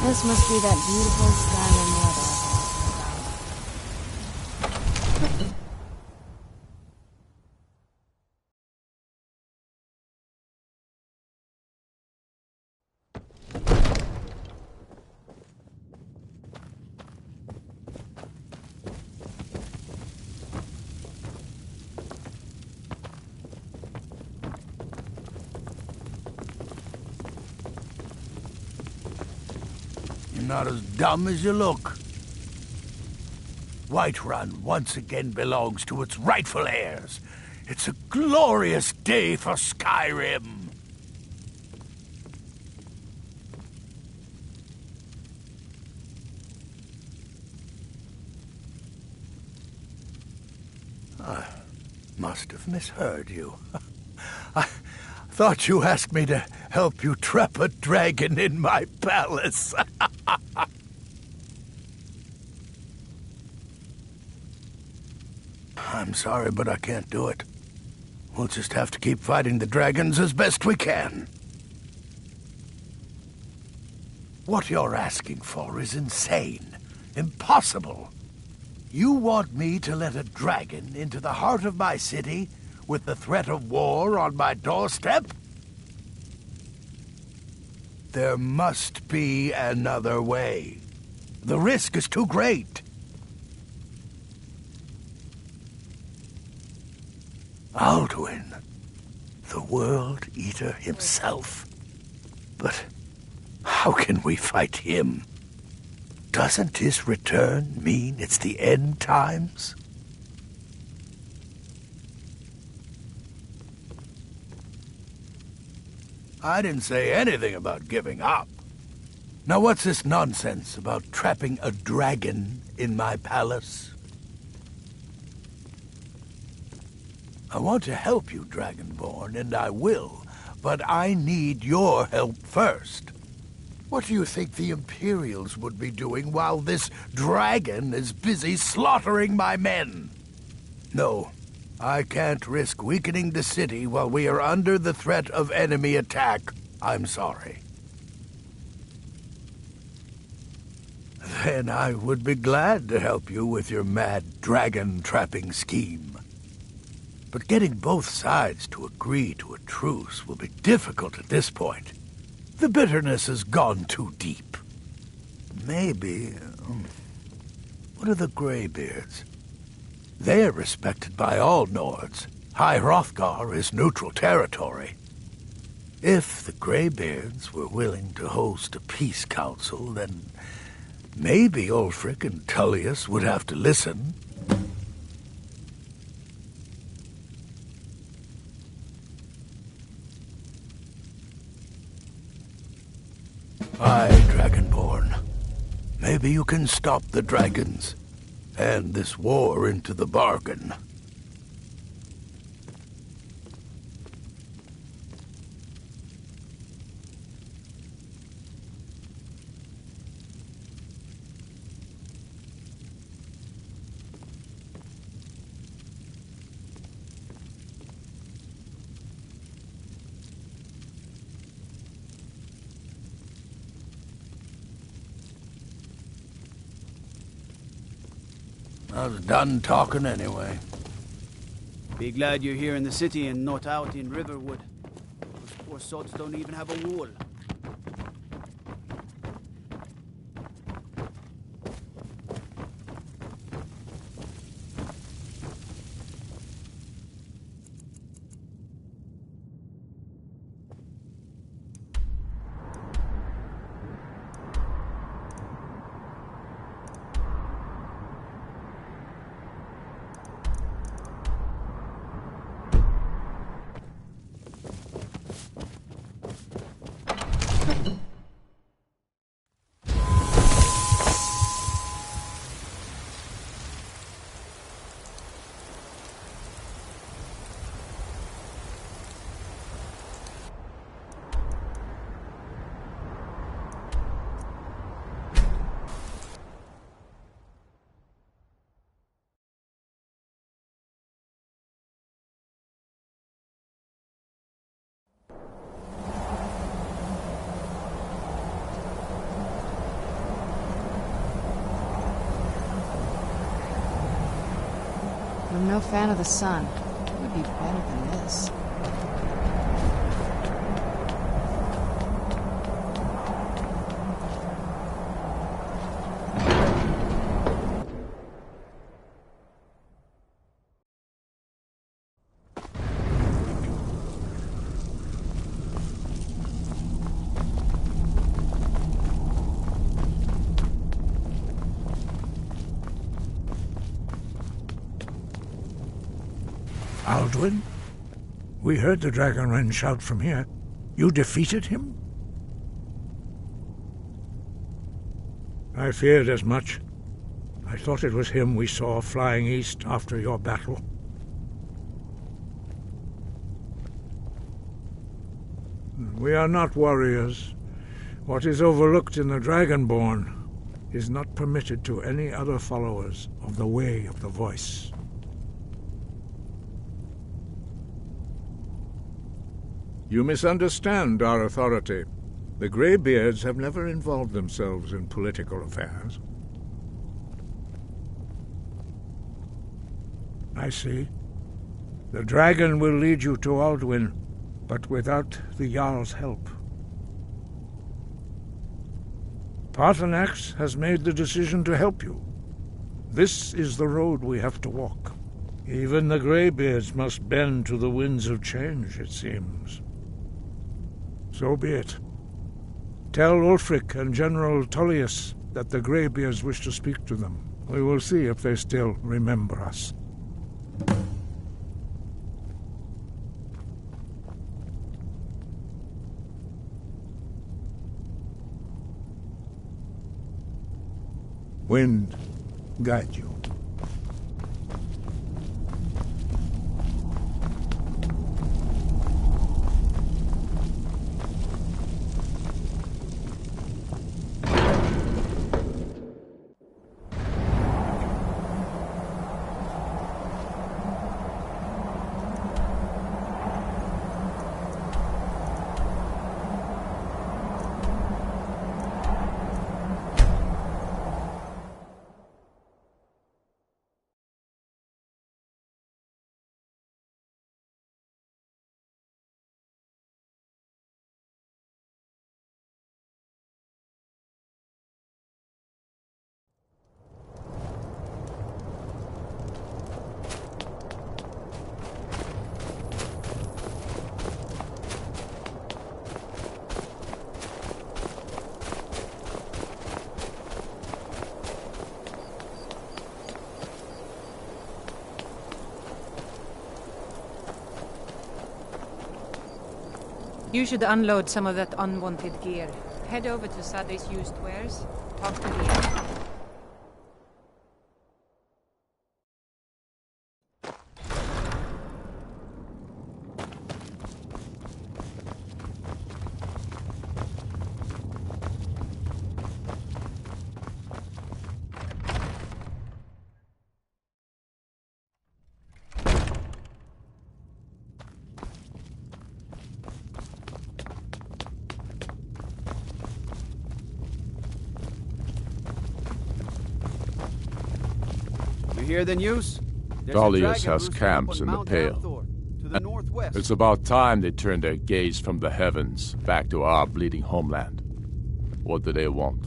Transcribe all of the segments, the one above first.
This must be that beautiful Skyrim weather I'm talking about. You're not as dumb as you look. Whiterun once again belongs to its rightful heirs. It's a glorious day for Skyrim. I must have misheard you. I thought you asked me to help you trap a dragon in my palace. I'm sorry, but I can't do it. We'll just have to keep fighting the dragons as best we can. What you're asking for is insane. Impossible. You want me to let a dragon into the heart of my city with the threat of war on my doorstep? There must be another way. The risk is too great. Alduin, the World Eater himself. But how can we fight him? Doesn't his return mean it's the end times? I didn't say anything about giving up. Now what's this nonsense about trapping a dragon in my palace? I want to help you, Dragonborn, and I will, but I need your help first. What do you think the Imperials would be doing while this dragon is busy slaughtering my men? No, I can't risk weakening the city while we are under the threat of enemy attack. I'm sorry. Then I would be glad to help you with your mad dragon-trapping scheme. But getting both sides to agree to a truce will be difficult at this point. The bitterness has gone too deep. Maybe... what are the Greybeards? They're respected by all Nords. High Hrothgar is neutral territory. If the Greybeards were willing to host a peace council, then maybe Ulfric and Tullius would have to listen. Aye, Dragonborn. Maybe you can stop the dragons, and this war into the bargain. I was done talking anyway. Be glad you're here in the city and not out in Riverwood. Those poor sods don't even have a wall. I'm no fan of the sun. It would be better than this. Alduin? We heard the Dragonren shout from here. You defeated him? I feared as much. I thought it was him we saw flying east after your battle. We are not warriors. What is overlooked in the Dragonborn is not permitted to any other followers of the Way of the Voice. You misunderstand our authority. The Greybeards have never involved themselves in political affairs. I see. The dragon will lead you to Alduin, but without the Jarl's help. Paarthurnax has made the decision to help you. This is the road we have to walk. Even the Greybeards must bend to the winds of change, it seems. So be it. Tell Ulfric and General Tullius that the Greybeards wish to speak to them. We will see if they still remember us. Wind, guide you. You should unload some of that unwanted gear. Head over to Sade's used wares. Talk to the Hear the news? Tullius has camps in the Pale. To the northwest. It's about time they turned their gaze from the heavens back to our bleeding homeland. What do they want?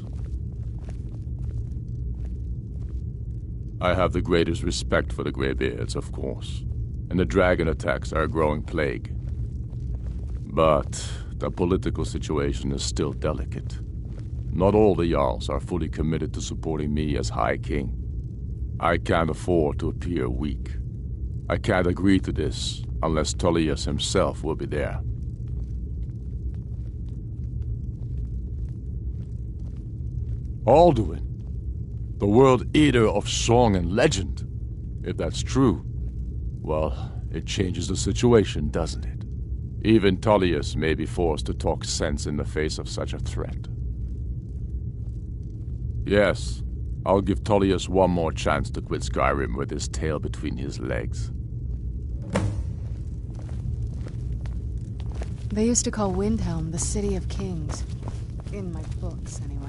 I have the greatest respect for the Greybeards, of course, and the dragon attacks are a growing plague. But the political situation is still delicate. Not all the Jarls are fully committed to supporting me as High King. I can't afford to appear weak. I can't agree to this unless Tullius himself will be there. Alduin, the World Eater of song and legend. If that's true, well, it changes the situation, doesn't it? Even Tullius may be forced to talk sense in the face of such a threat. Yes, I'll give Tullius one more chance to quit Skyrim with his tail between his legs. They used to call Windhelm the City of Kings. In my books, anyway.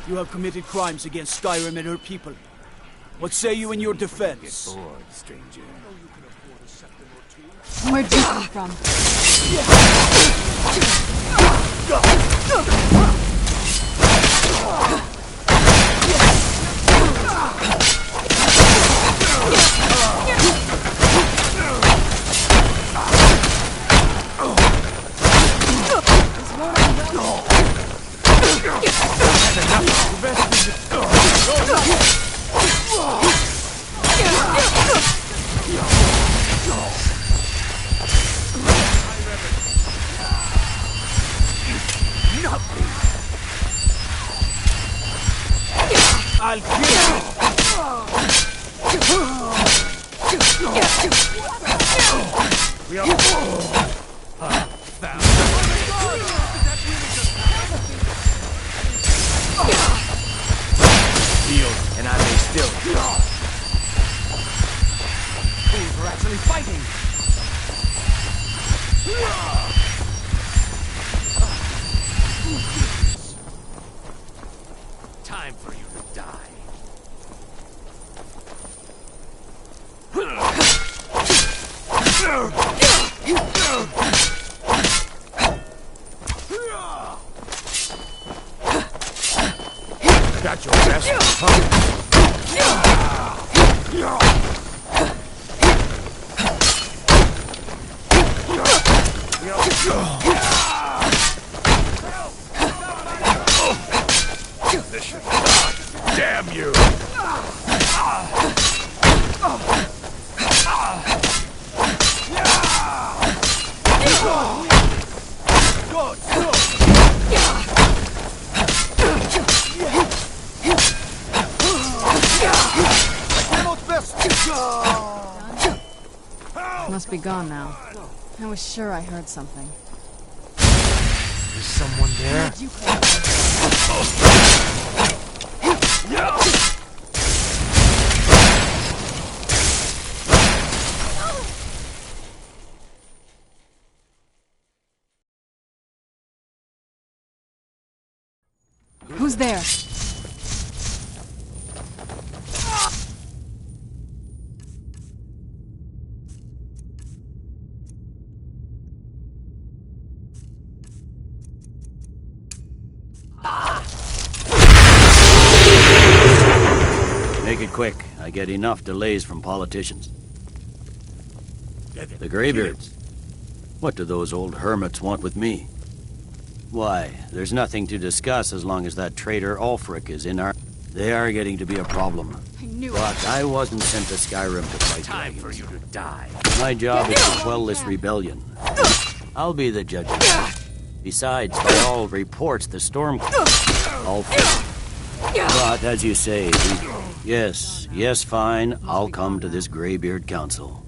You have committed crimes against Skyrim and her people. What say you in your defense? Get bored, stranger. Where'd you come from? I'll kill you! We are... And I may still. Fools are actually fighting! Time for you to die. Got your best, huh? This should stop. Damn you! Must be gone now. I was sure I heard something. Is someone there? Where'd you come from? Who's there? Make it quick. I get enough delays from politicians. The Greybeards. What do those old hermits want with me? Why, there's nothing to discuss as long as that traitor Ulfric is in our... They are getting to be a problem. I knew But I wasn't sent to Skyrim to fight Time for dragons. you to die. My job is to quell this rebellion. I'll be the judge of that. Besides, by all reports, the storm... Ulfric. But, as you say, yes, fine, I'll come to this Greybeard Council.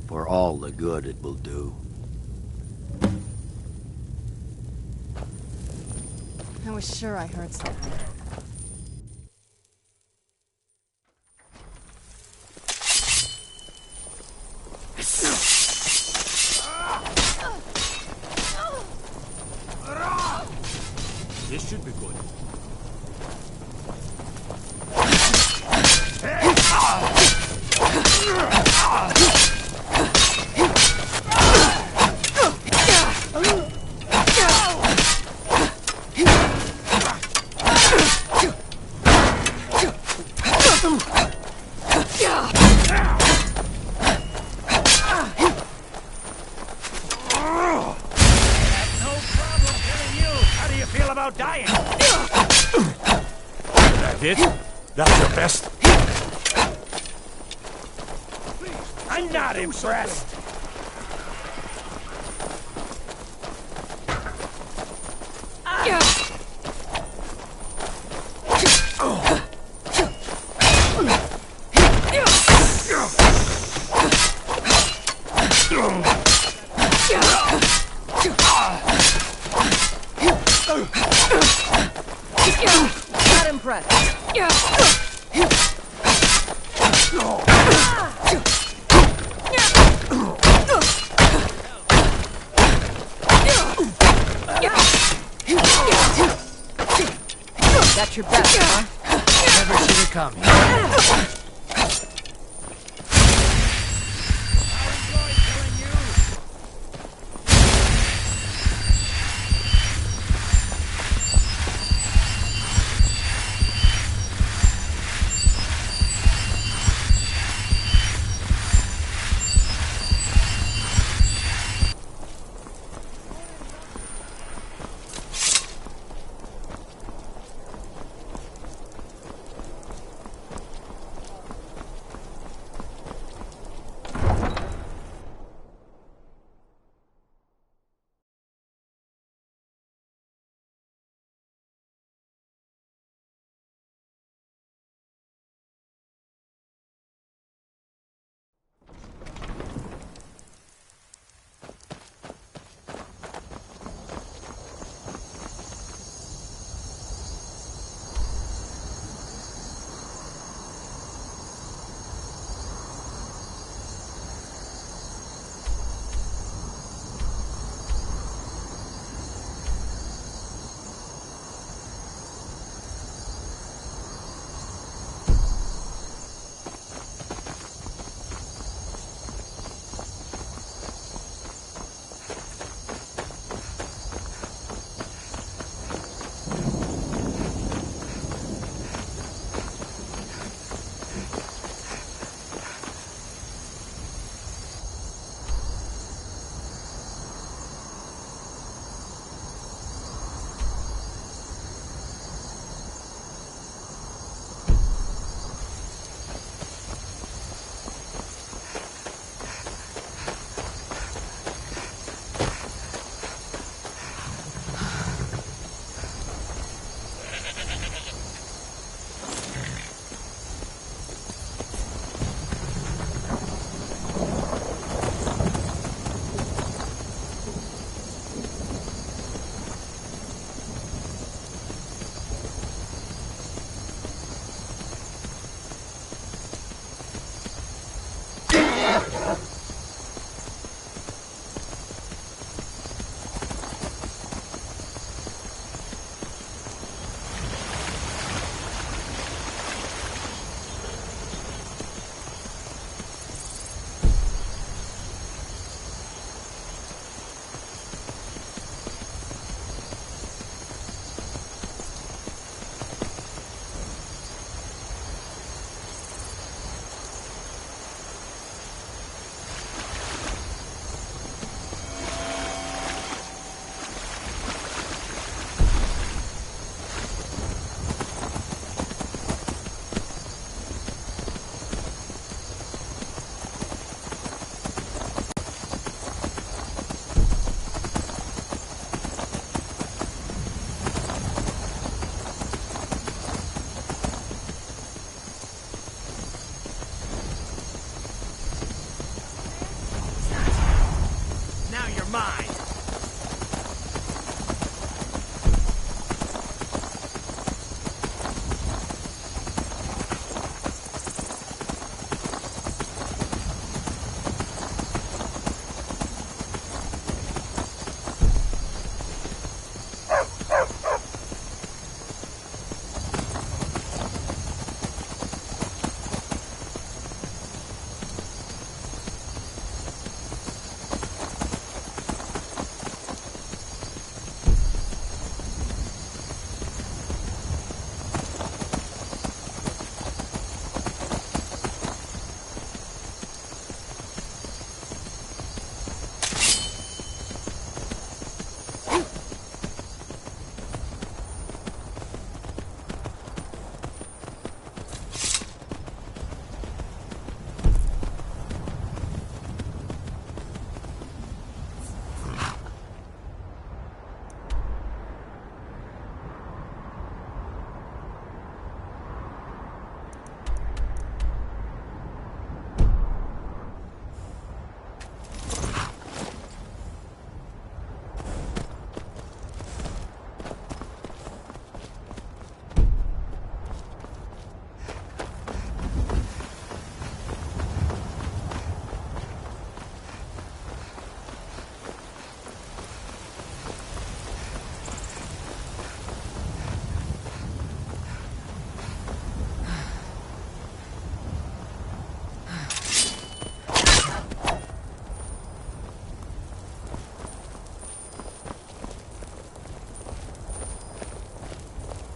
For all the good it will do. I was sure I heard something. This should be good. About dying. That's it? That's your best? I'm not impressed. Not impressed. That's your best, huh? Never seen it coming.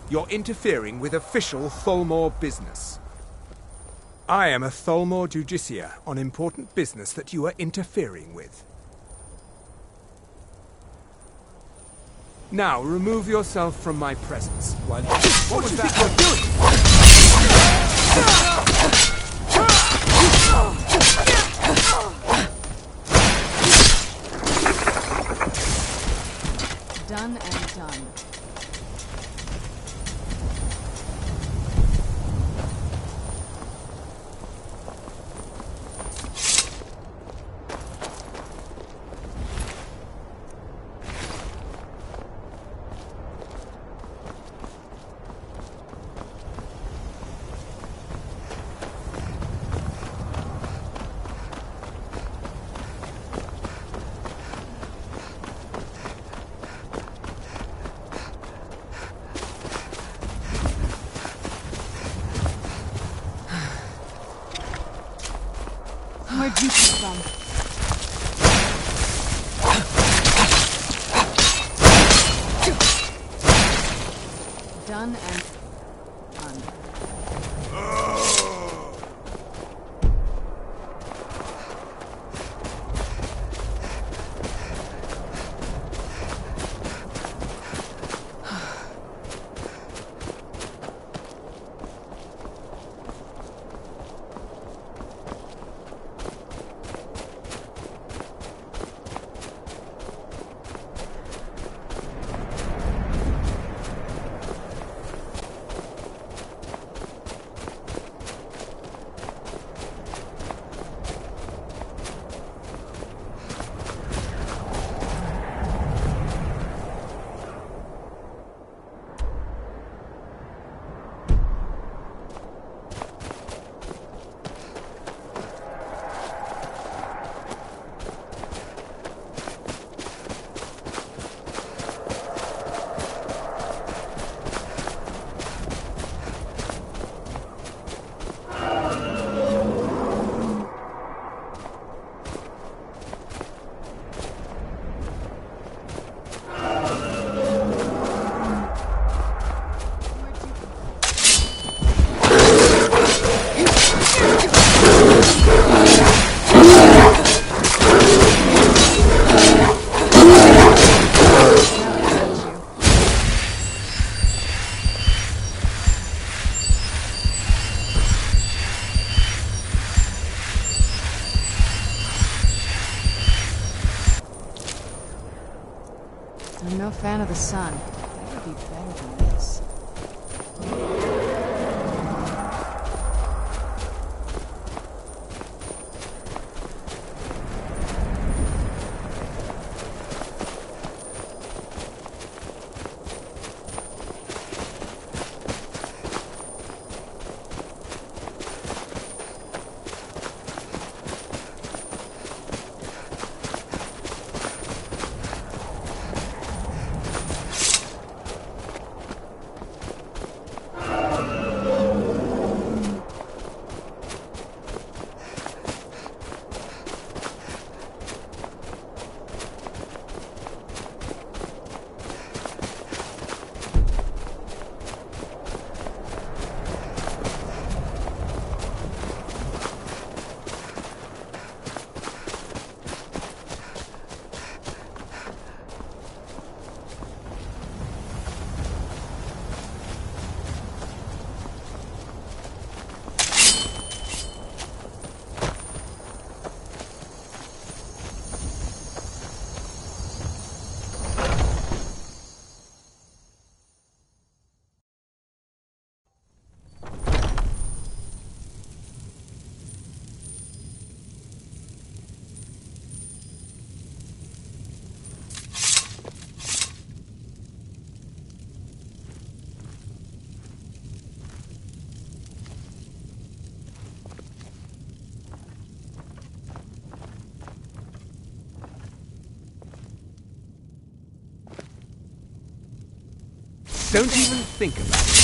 You're interfering with official Tholmor business. I am a Tholmor Justiciar on important business that you are interfering with. Now, remove yourself from my presence while you... What was that you're doing? Done and done. Where'd you come from? Done and done. I'm no fan of the sun. That would be better than this. Don't even think about it.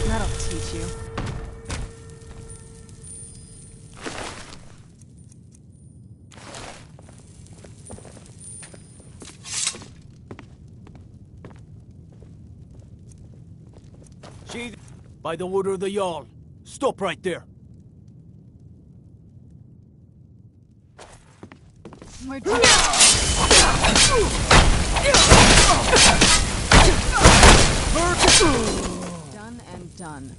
That'll teach you. Sheath, by the order of the Jarl. Stop right there. We're done and done.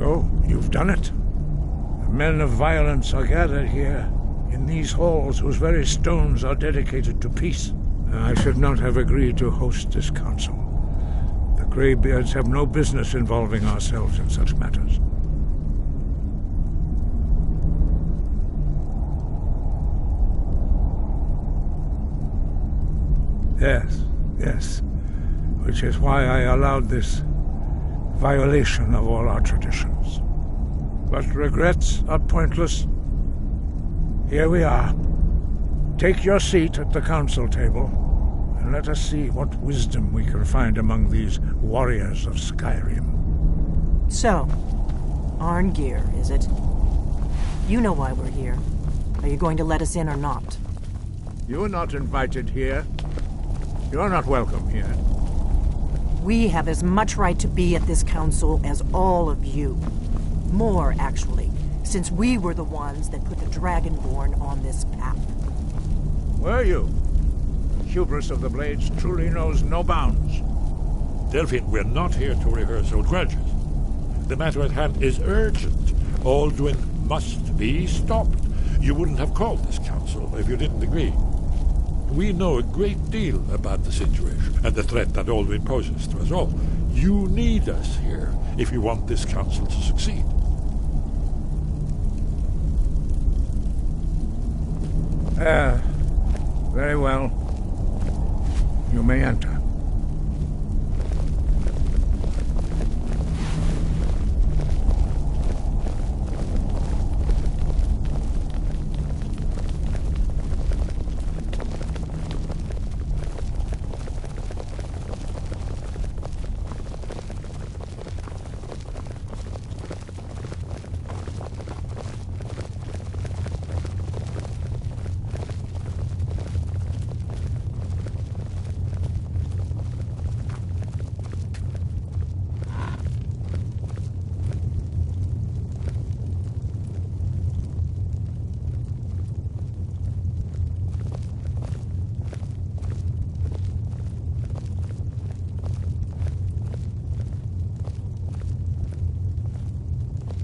So, you've done it. The men of violence are gathered here, in these halls whose very stones are dedicated to peace. I should not have agreed to host this council. The Greybeards have no business involving ourselves in such matters. Yes. Which is why I allowed this violation of all our traditions. But regrets are pointless. Here we are. Take your seat at the council table, and let us see what wisdom we can find among these warriors of Skyrim. So, Arngeir, is it? You know why we're here. Are you going to let us in or not? You are not invited here. You are not welcome here. We have as much right to be at this council as all of you. More, actually, since we were the ones that put the Dragonborn on this path. Were you? The hubris of the Blades truly knows no bounds. Delphine, we're not here to rehearse old grudges. The matter at hand is urgent. Alduin must be stopped. You wouldn't have called this council if you didn't agree. We know a great deal about the situation and the threat that Alduin poses to us all. You need us here if you want this council to succeed. Very well. You may enter.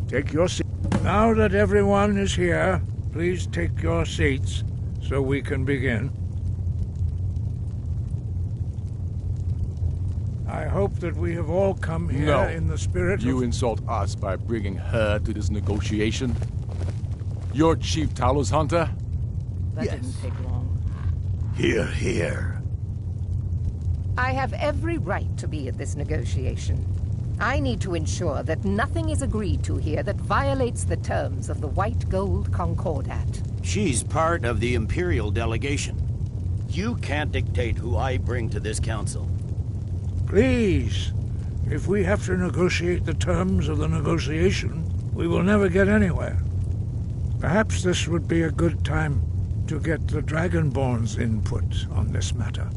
Take your seat. Now that everyone is here, please take your seats so we can begin. I hope that we have all come here in the spirit You insult us by bringing her to this negotiation? You're Chief Talos Hunter? That didn't take long. Hear, hear. I have every right to be at this negotiation. I need to ensure that nothing is agreed to here that violates the terms of the White Gold Concordat. She's part of the Imperial delegation. You can't dictate who I bring to this council. Please, if we have to negotiate the terms of the negotiation, we will never get anywhere. Perhaps this would be a good time to get the Dragonborn's input on this matter.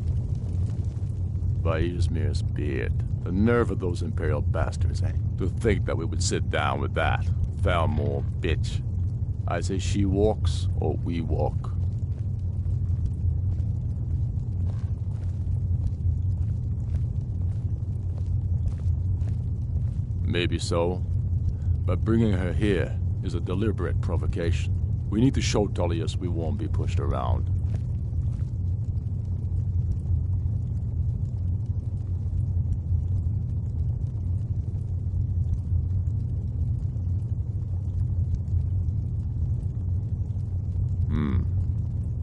By Izmir's beard. The nerve of those Imperial bastards, eh? To think that we would sit down with that. Thalmor bitch. I say she walks, or we walk. Maybe so. But bringing her here is a deliberate provocation. We need to show Tullius we won't be pushed around.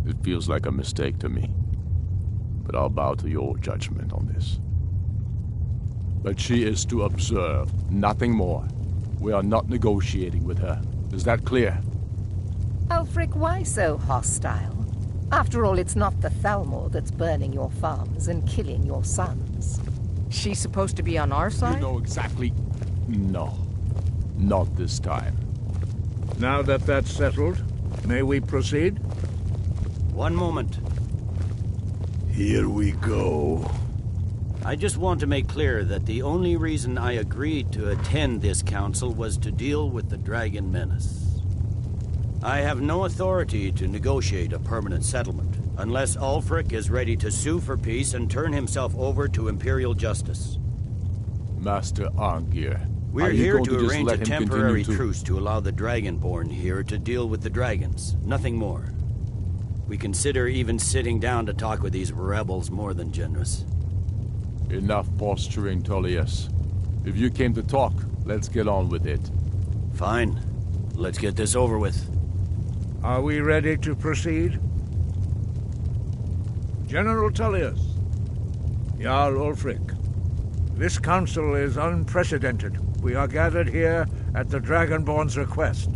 It feels like a mistake to me. But I'll bow to your judgment on this. But she is to observe, nothing more. We are not negotiating with her. Is that clear? Ulfric, why so hostile? After all, it's not the Thalmor that's burning your farms and killing your sons. She's supposed to be on our side? You know exactly... No. Not this time. Now that that's settled, may we proceed? One moment. Here we go. I just want to make clear that the only reason I agreed to attend this council was to deal with the Dragon Menace. I have no authority to negotiate a permanent settlement, unless Ulfric is ready to sue for peace and turn himself over to Imperial justice. Master Arngeir, we're here to arrange a temporary truce to allow the Dragonborn here to deal with the dragons, nothing more. We consider even sitting down to talk with these rebels more than generous. Enough posturing, Tullius. If you came to talk, let's get on with it. Fine. Let's get this over with. Are we ready to proceed? General Tullius, Jarl Ulfric, this council is unprecedented. We are gathered here at the Dragonborn's request.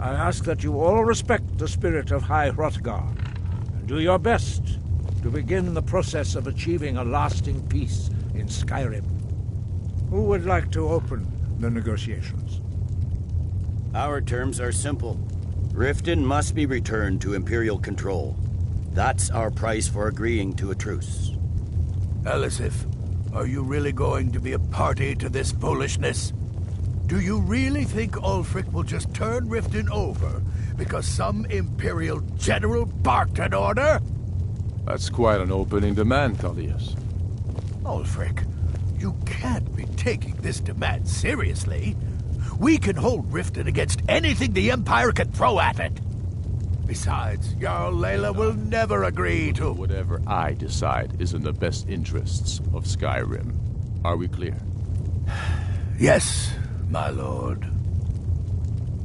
I ask that you all respect the spirit of High Hrothgar, and do your best to begin the process of achieving a lasting peace in Skyrim. Who would like to open the negotiations? Our terms are simple. Riften must be returned to Imperial control. That's our price for agreeing to a truce. Elisif, are you really going to be a party to this foolishness? Do you really think Ulfric will just turn Riften over because some Imperial general barked an order? That's quite an opening demand, Tullius. Ulfric, you can't be taking this demand seriously. We can hold Riften against anything the Empire can throw at it. Besides, Jarl Layla will never agree to... Whatever I decide is in the best interests of Skyrim. Are we clear? Yes, my lord.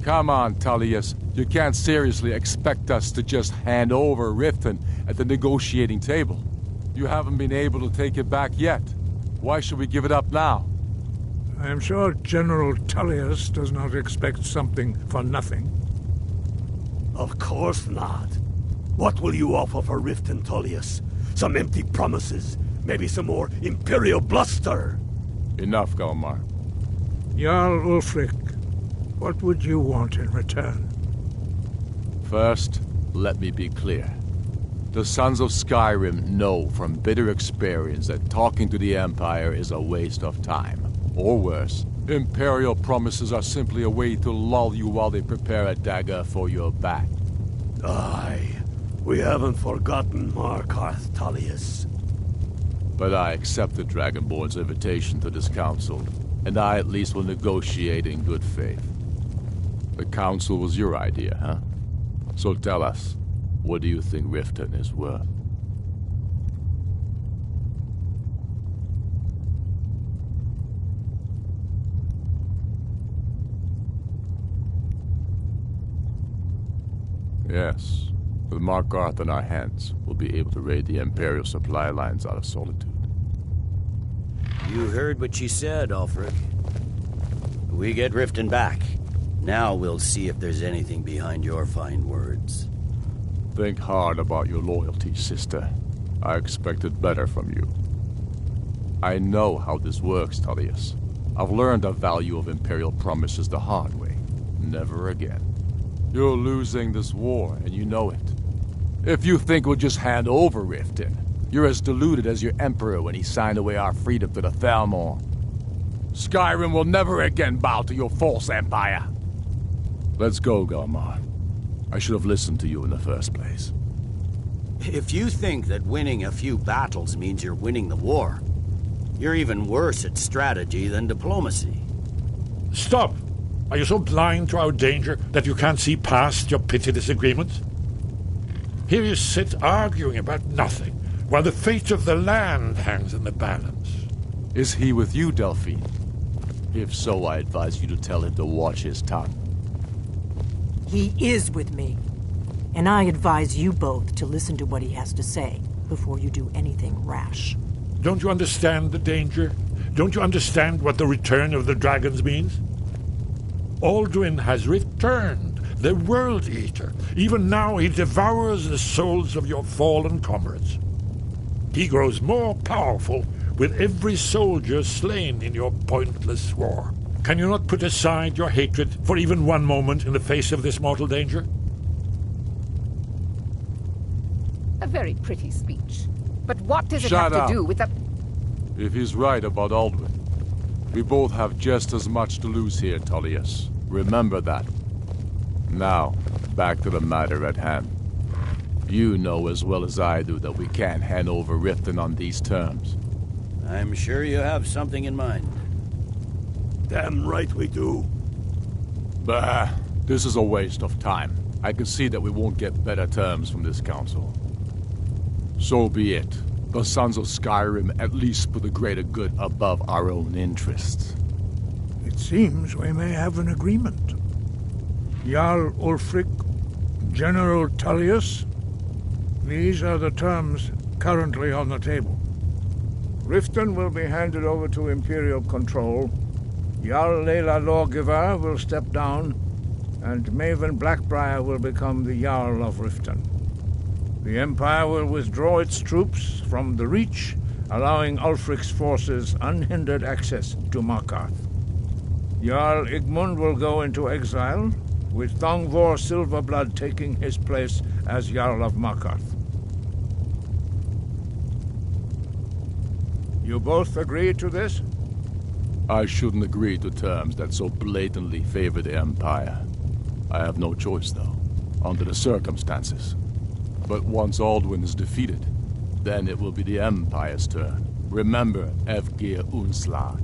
Come on, Tullius. You can't seriously expect us to just hand over Riften at the negotiating table. You haven't been able to take it back yet. Why should we give it up now? I am sure General Tullius does not expect something for nothing. Of course not. What will you offer for Riften, Tullius? Some empty promises? Maybe some more Imperial bluster? Enough, Galmar. Jarl Ulfric, what would you want in return? First, let me be clear. The Sons of Skyrim know from bitter experience that talking to the Empire is a waste of time. Or worse, Imperial promises are simply a way to lull you while they prepare a dagger for your back. Aye, we haven't forgotten Markarth, Tullius. But I accept the Dragonborn's invitation to this council, and I at least will negotiate in good faith. The council was your idea, huh? So tell us, what do you think Riften is worth? Yes. With Markarth in our hands, we'll be able to raid the Imperial supply lines out of Solitude. You heard what she said, Ulfric. We get Riften back. Now we'll see if there's anything behind your fine words. Think hard about your loyalty, sister. I expected better from you. I know how this works, Tullius. I've learned the value of Imperial promises the hard way. Never again. You're losing this war, and you know it. If you think we'll just hand over Riften, you're as deluded as your Emperor when he signed away our freedom to the Thalmor. Skyrim will never again bow to your false empire. Let's go, Galmar. I should have listened to you in the first place. If you think that winning a few battles means you're winning the war, you're even worse at strategy than diplomacy. Stop! Are you so blind to our danger that you can't see past your petty disagreements? Here you sit arguing about nothing, while the fate of the land hangs in the balance. Is he with you, Delphine? If so, I advise you to tell him to watch his tongue. He is with me. And I advise you both to listen to what he has to say before you do anything rash. Don't you understand the danger? Don't you understand what the return of the dragons means? Alduin has returned, the World Eater. Even now he devours the souls of your fallen comrades. He grows more powerful with every soldier slain in your pointless war. Can you not put aside your hatred for even one moment in the face of this mortal danger? A very pretty speech. But what does it have to do with the... If he's right about Alduin, we both have just as much to lose here, Tullius. Remember that. Now, back to the matter at hand. You know as well as I do that we can't hand over Riften on these terms. I'm sure you have something in mind. Damn right we do. Bah, this is a waste of time. I can see that we won't get better terms from this council. So be it. The Sons of Skyrim at least put the greater good above our own interests. It seems we may have an agreement. Jarl Ulfric, General Tullius, these are the terms currently on the table. Riften will be handed over to Imperial control. Jarl Layla Lawgiver will step down, and Maven Blackbriar will become the Jarl of Riften. The Empire will withdraw its troops from the Reach, allowing Ulfric's forces unhindered access to Markarth. Jarl Igmund will go into exile, with Thongvor Silverblood taking his place as Jarl of Markarth. You both agree to this? I shouldn't agree to terms that so blatantly favor the Empire. I have no choice, though, under the circumstances. But once Alduin is defeated, then it will be the Empire's turn. Remember Evgir Unslad.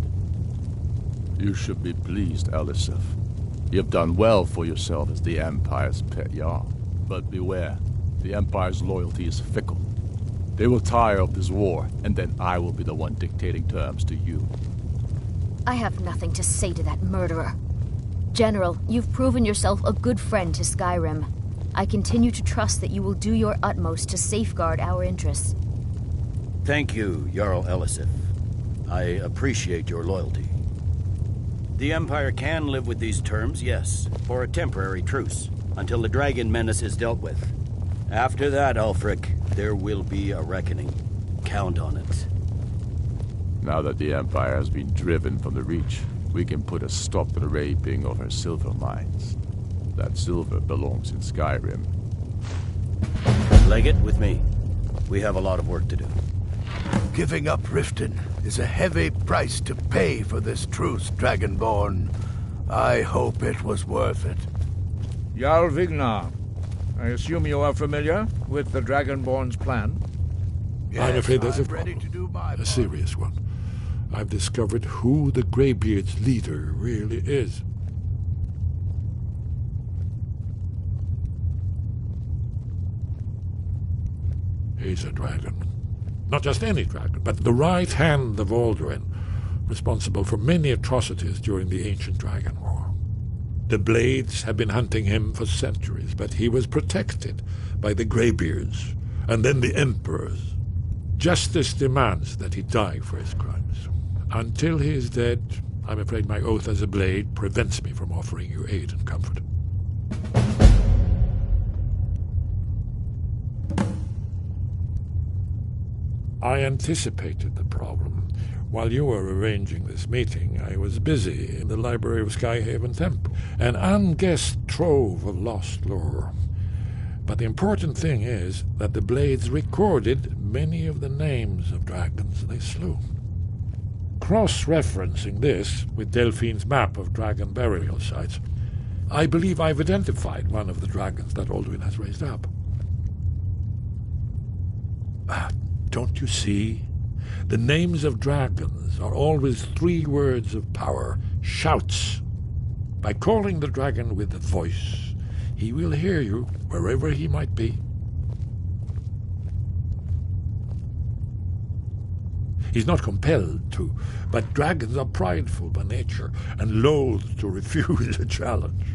You should be pleased, Elisif. You've done well for yourself as the Empire's pet Jarl. But beware, the Empire's loyalty is fickle. They will tire of this war, and then I will be the one dictating terms to you. I have nothing to say to that murderer. General, you've proven yourself a good friend to Skyrim. I continue to trust that you will do your utmost to safeguard our interests. Thank you, Jarl Elisif. I appreciate your loyalty. The Empire can live with these terms, yes, for a temporary truce, until the dragon menace is dealt with. After that, Ulfric, there will be a reckoning. Count on it. Now that the Empire has been driven from the Reach, we can put a stop to the raping of her silver mines. That silver belongs in Skyrim. Legate, with me. We have a lot of work to do. Giving up Riften is a heavy price to pay for this truce, Dragonborn. I hope it was worth it. Jarl Vignar, I assume you are familiar with the Dragonborn's plan? Yes, I'm afraid there's a problem. A serious one. I've discovered who the Greybeard's leader really is. He's a dragon. Not just any dragon, but the right hand of Alduin, responsible for many atrocities during the Ancient Dragon War. The Blades have been hunting him for centuries, but he was protected by the Greybeards, and then the Emperors. Justice demands that he die for his crimes. Until he is dead, I'm afraid my oath as a Blade prevents me from offering you aid and comfort. I anticipated the problem. While you were arranging this meeting, I was busy in the library of Skyhaven Temple, an unguessed trove of lost lore. But the important thing is that the Blades recorded many of the names of dragons they slew. Cross-referencing this with Delphine's map of dragon burial sites, I believe I've identified one of the dragons that Alduin has raised up. Don't you see? The names of dragons are always 3 words of power, shouts. By calling the dragon with a voice, he will hear you wherever he might be. He's not compelled to, but dragons are prideful by nature and loath to refuse a challenge.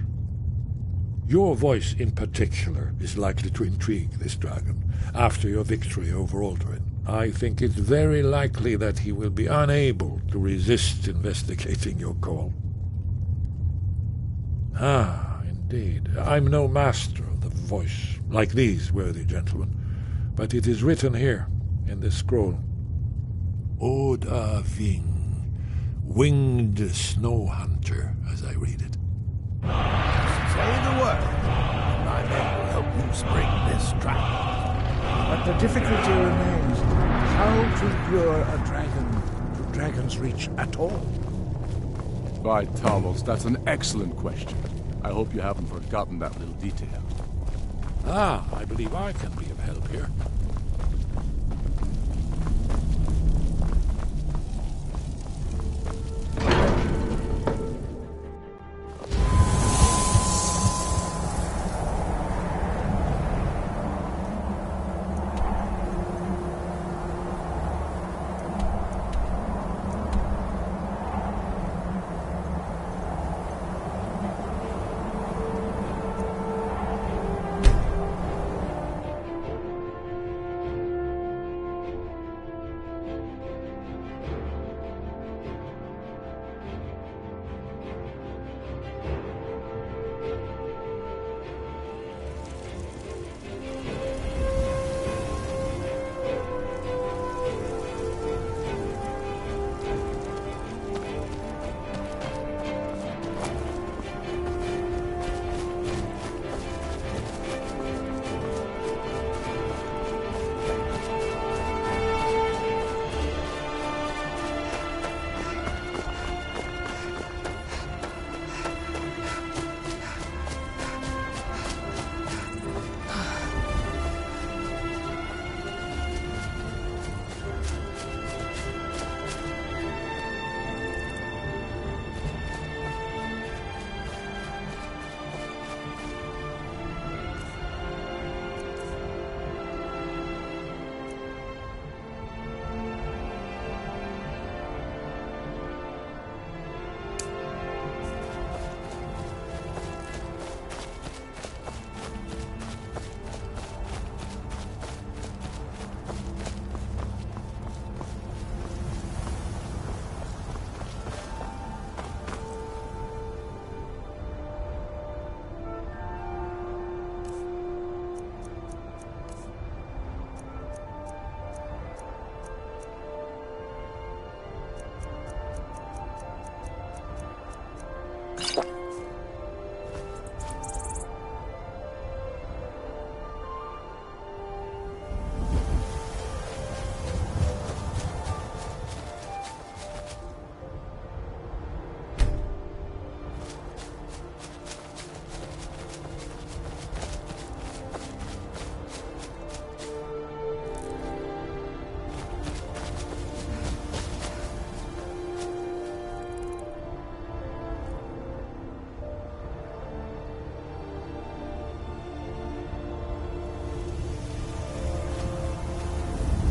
Your voice in particular is likely to intrigue this dragon after your victory over Alduin. I think it's very likely that he will be unable to resist investigating your call. Ah, indeed. I'm no master of the voice, like these worthy gentlemen, but it is written here, in this scroll. Oda Ving, winged snow hunter, as I read it. Say the word, and my men will help you spring this trap. But the difficulty remains how to lure a dragon to Dragon's Reach at all. By Talos, that's an excellent question. I hope you haven't forgotten that little detail. Ah, I believe I can be of help here.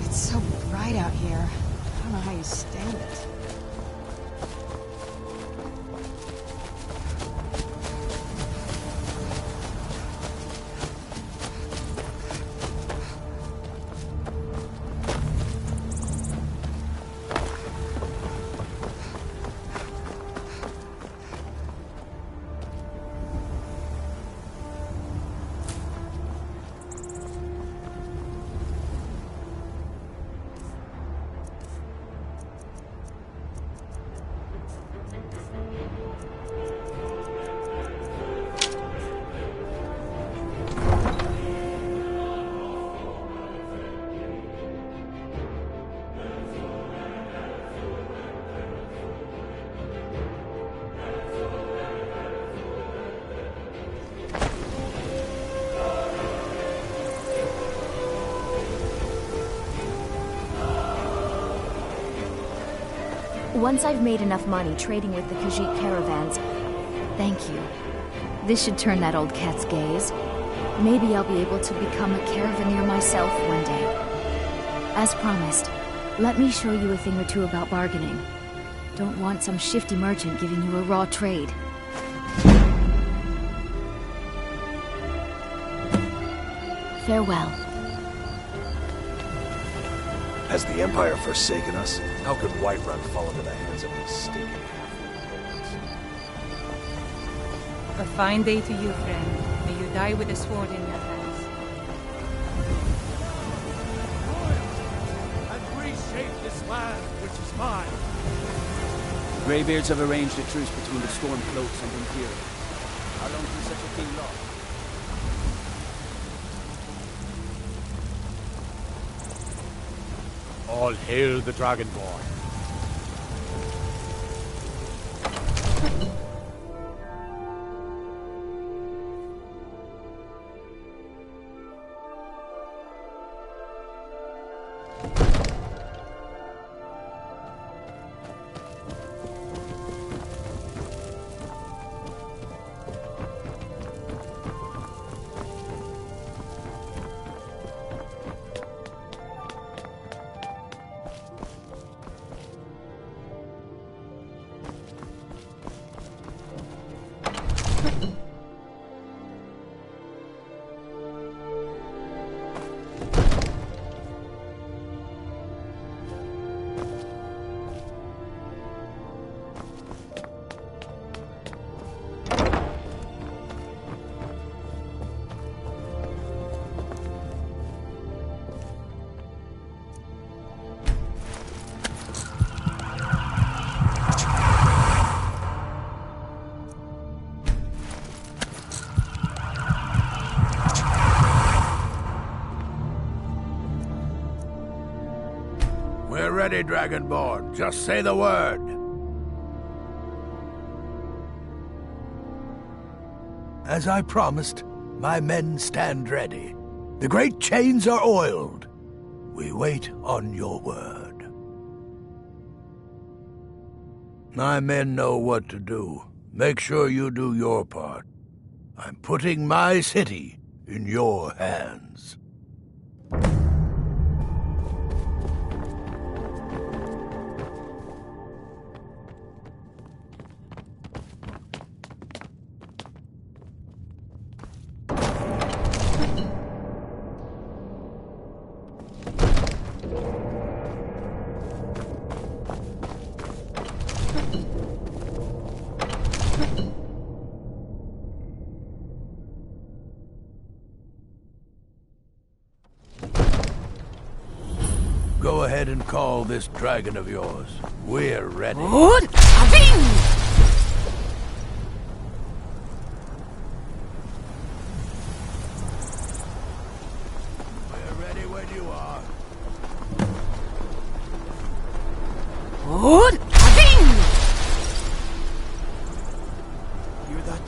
It's so bright out here. I don't know how you stand it. Once I've made enough money trading with the Khajiit caravans... Thank you. This should turn that old cat's gaze. Maybe I'll be able to become a caravaneer myself one day. As promised, let me show you a thing or two about bargaining. Don't want some shifty merchant giving you a raw trade. Farewell. Has the Empire forsaken us? How could Whiterun fall into the hands of these stinking half-breeds? A fine day to you, friend. May you die with a sword in your hands. And reshape this land, which is mine. The Greybeards have arranged a truce between the Stormcloaks and Imperial. How long can such a thing last? All hail the Dragonborn. We're ready, Dragonborn. Just say the word. As I promised, my men stand ready. The great chains are oiled. We wait on your word. My men know what to do. Make sure you do your part. I'm putting my city in your hands. Go ahead and call this dragon of yours. We're ready. Good. We're ready when you are. Good. Hear that?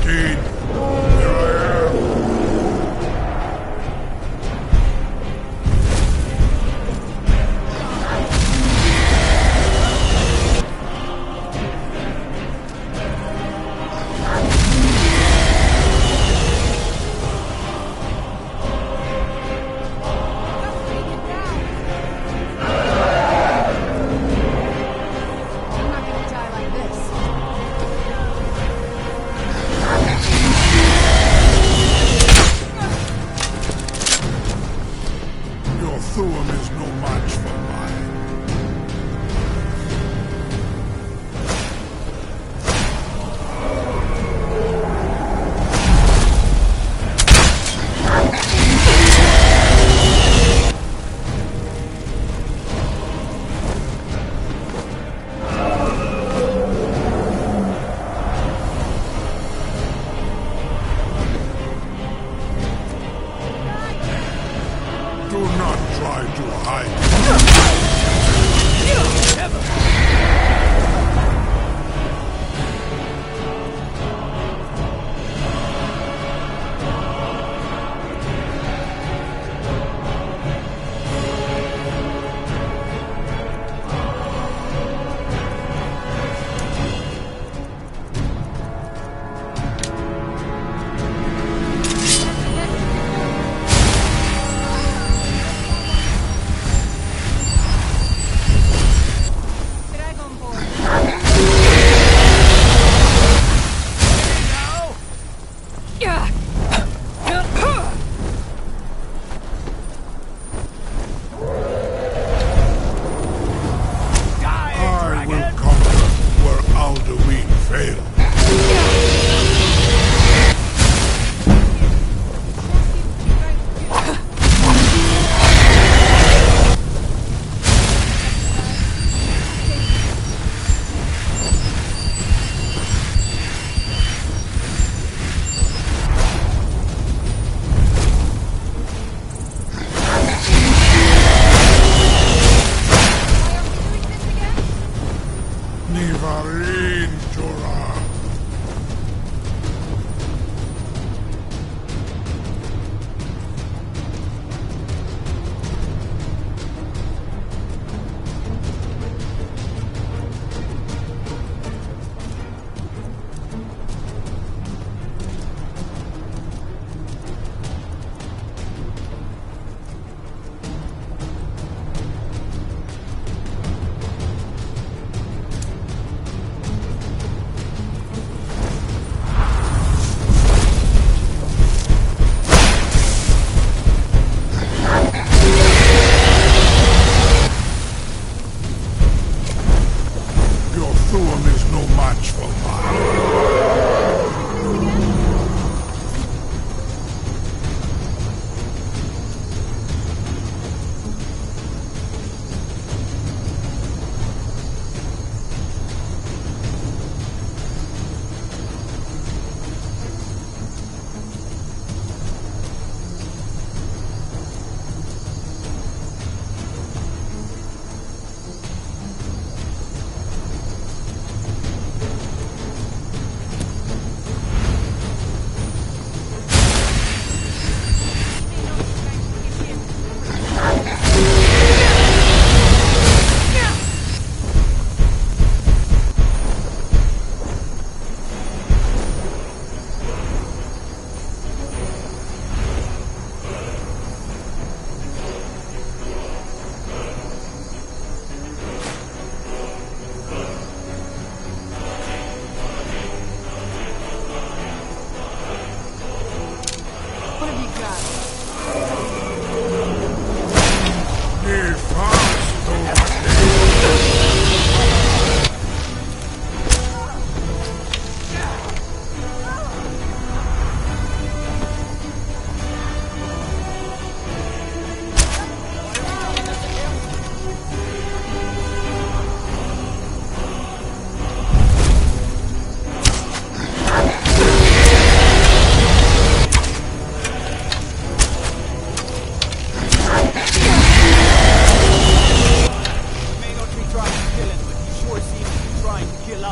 Overkeen. Here I am. I'm not gonna die like this. Your Thuum is no match for mine. Do not try to hide. I will conquer where Alduin failed. Nivarin Torah. Your Thuum is no match for mine. What have you got?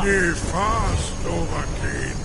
Be fast, Overkeen.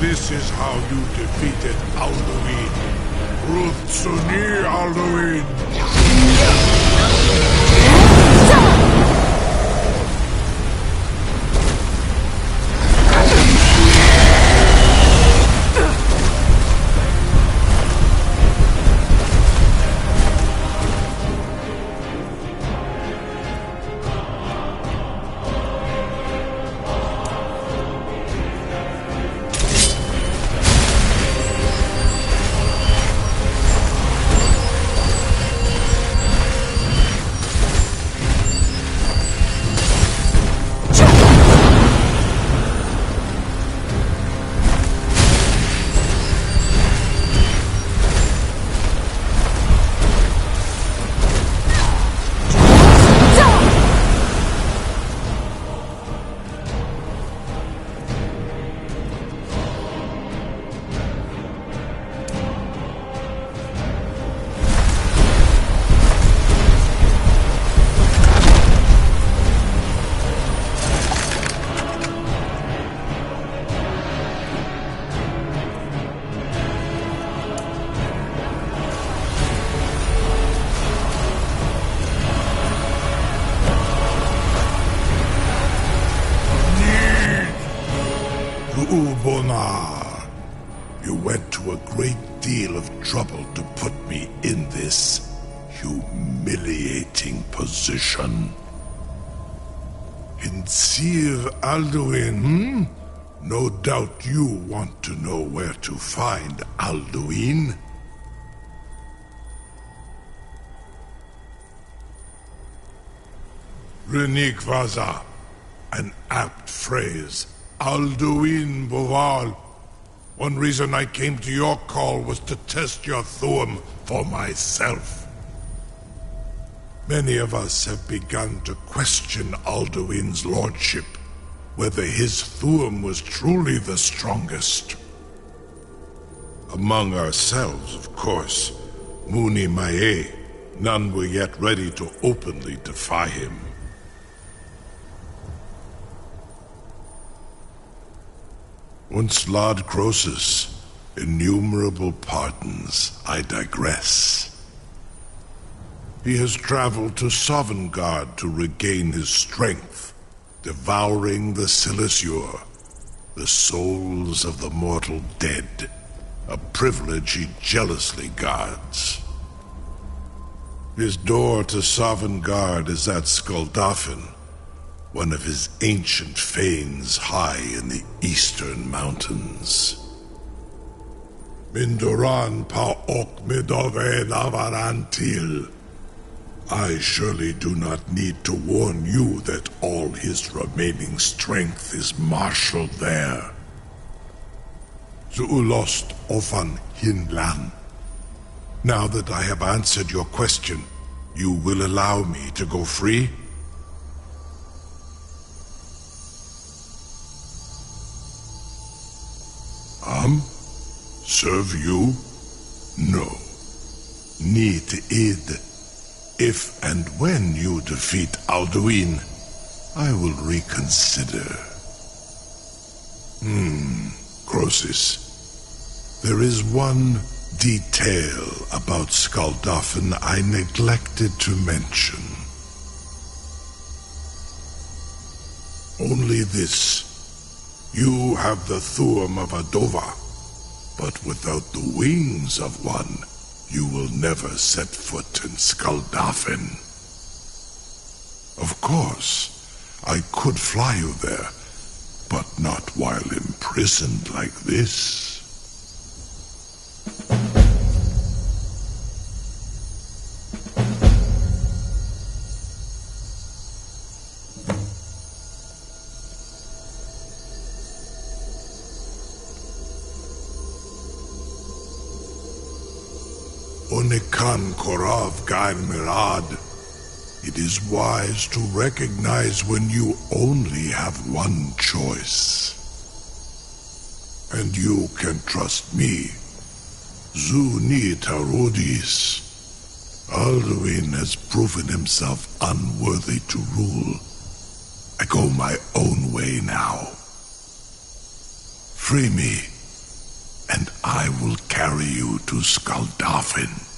This is how you defeated Alduin. Ruthsuni Alduin! Ubonar, you went to a great deal of trouble to put me in this humiliating position. In Sir Alduin, No doubt you want to know where to find Alduin. Renik Vaza, an apt phrase. Alduin Boval. One reason I came to your call was to test your Thuum for myself. Many of us have begun to question Alduin's lordship, whether his Thuum was truly the strongest. Among ourselves, of course, Muni Mae, none were yet ready to openly defy him. Once Lord Croesus, innumerable pardons, I digress. He has traveled to Sovngarde to regain his strength, devouring the Silesure, the souls of the mortal dead, a privilege he jealously guards. His door to Sovngarde is at Skuldafn, one of his ancient fanes high in the eastern mountains. Mindoran pa ok midove navarantil. I surely do not need to warn you that all his remaining strength is marshaled there. Zuulost ofan hinlan. Now that I have answered your question, you will allow me to go free? Serve you? No. Need id. If and when you defeat Alduin, I will reconsider. Croesus. There is one detail about Skuldafn I neglected to mention. Only this. You have the Thuum of Adova, but without the wings of one, you will never set foot in Skuldafn. Of course, I could fly you there, but not while imprisoned like this. Onikan Korav Gain Mirad. It is wise to recognize when you only have one choice. And you can trust me. Zuni Tarudis. Alduin has proven himself unworthy to rule. I go my own way now. Free me, and I will carry you to Skaldafin.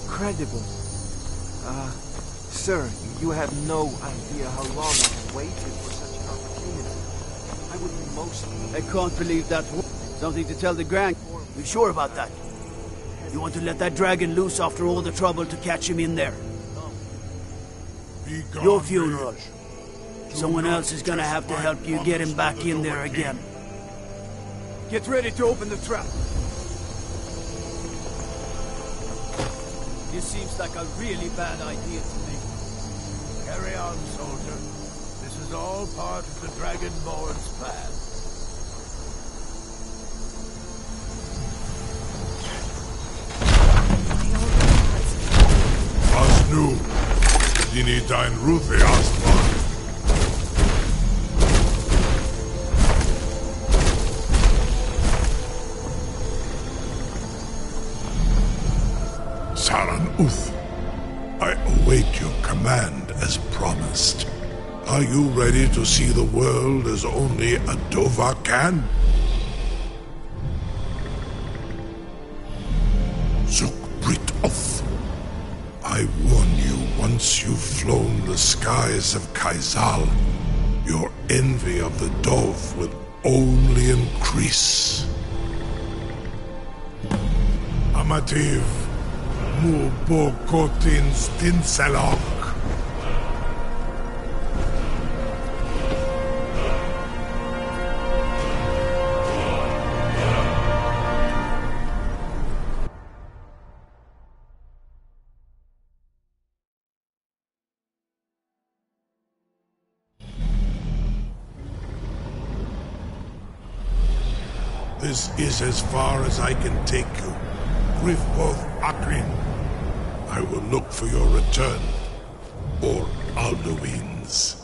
Incredible. Sir, you have no idea how long I have waited for such an opportunity. I would be most... I can't believe that. Something to tell the Grand. You sure about that? You want to let that dragon loose after all the trouble to catch him in there? Your funeral. Someone else is gonna have to help you get him back in there again. Get ready to open the trap. This seems like a really bad idea to me. Carry on, soldier. This is all part of the Dragonborn's plan. Was nu, dini dein Ruthi Astman. Saran Uth, I await your command as promised. Are you ready to see the world as only a Dova can? Zukbrit Oth, I warn you, once you've flown the skies of Kaizal, your envy of the Dove will only increase. Amativ, mu bokotin stinselok. This is as far as I can take you. Grifboth Akrin. I will look for your return, or Alduin's.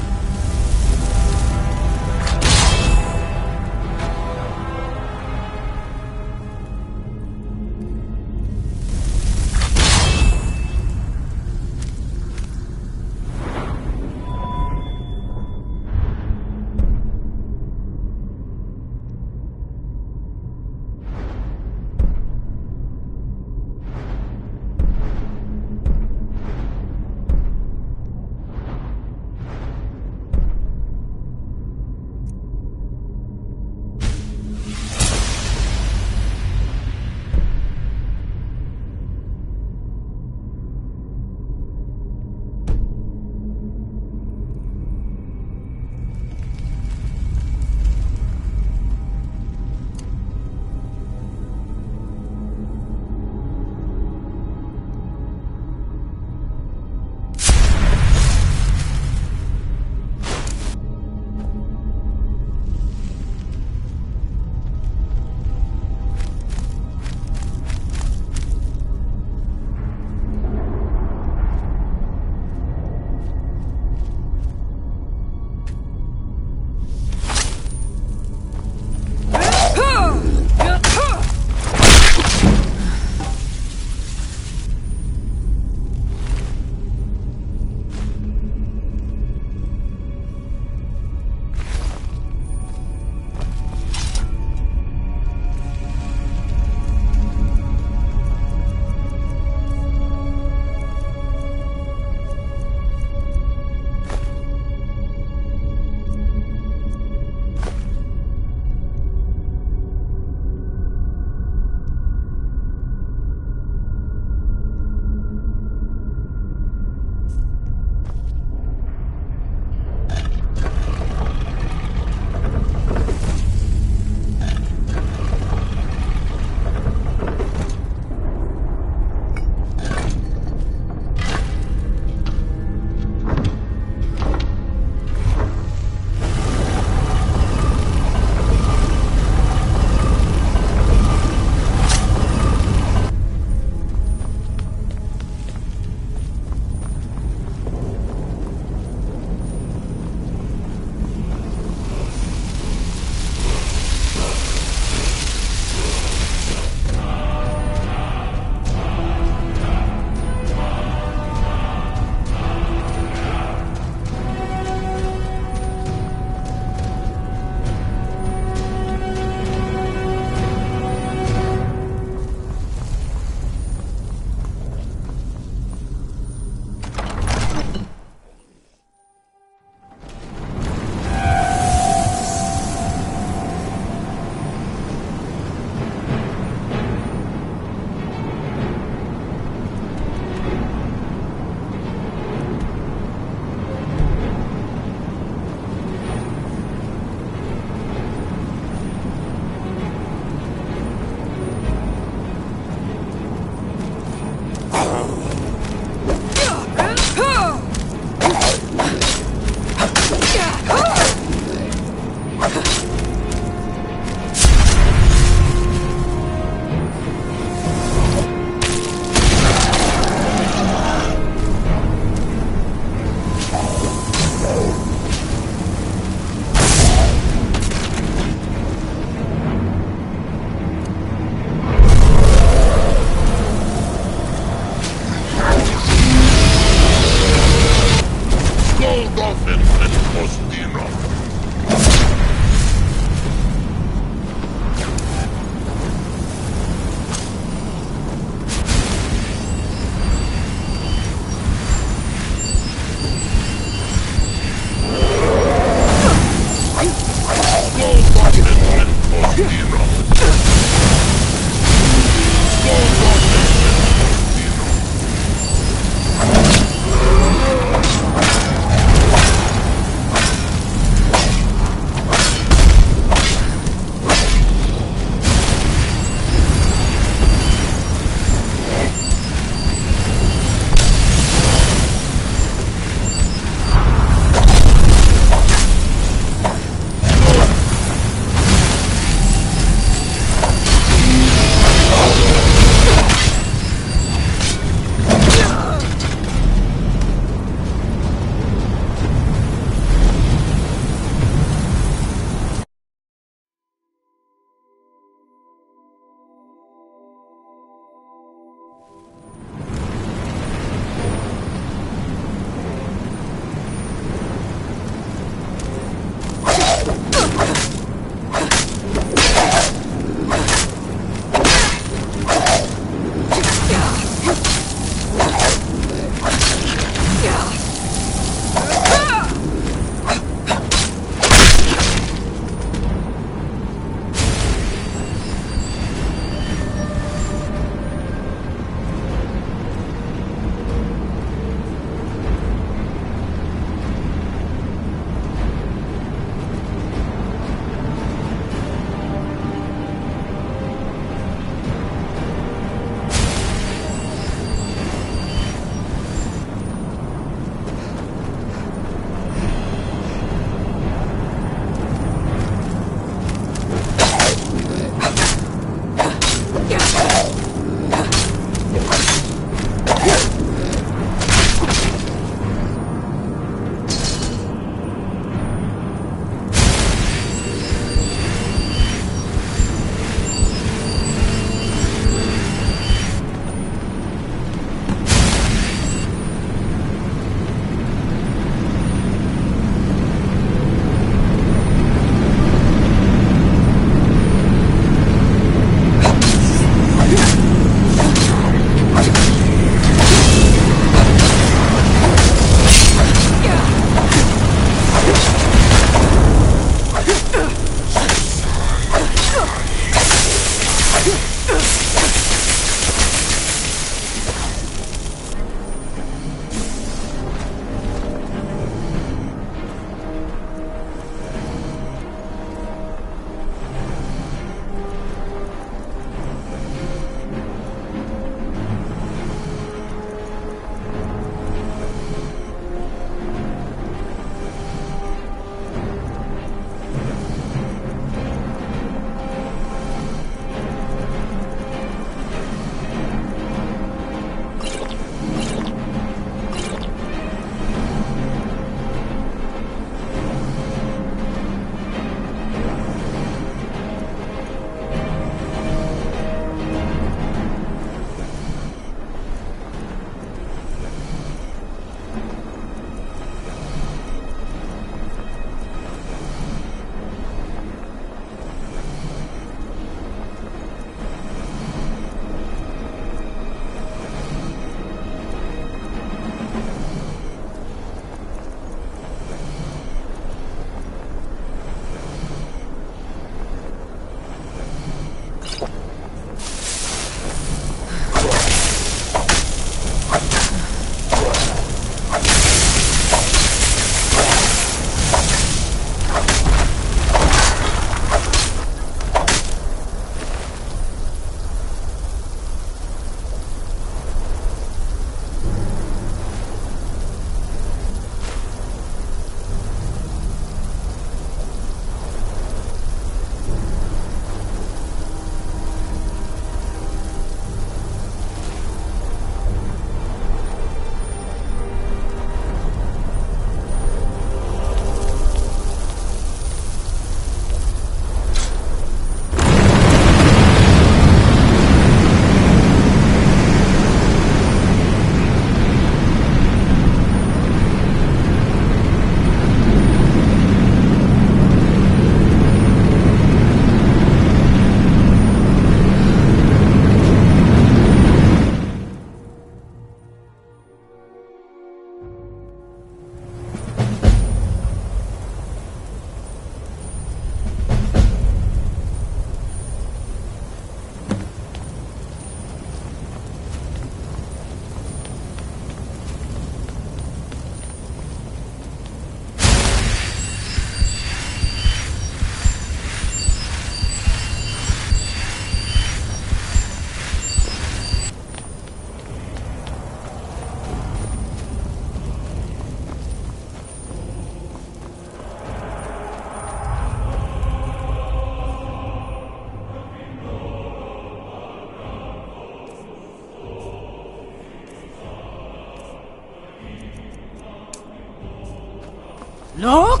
Look!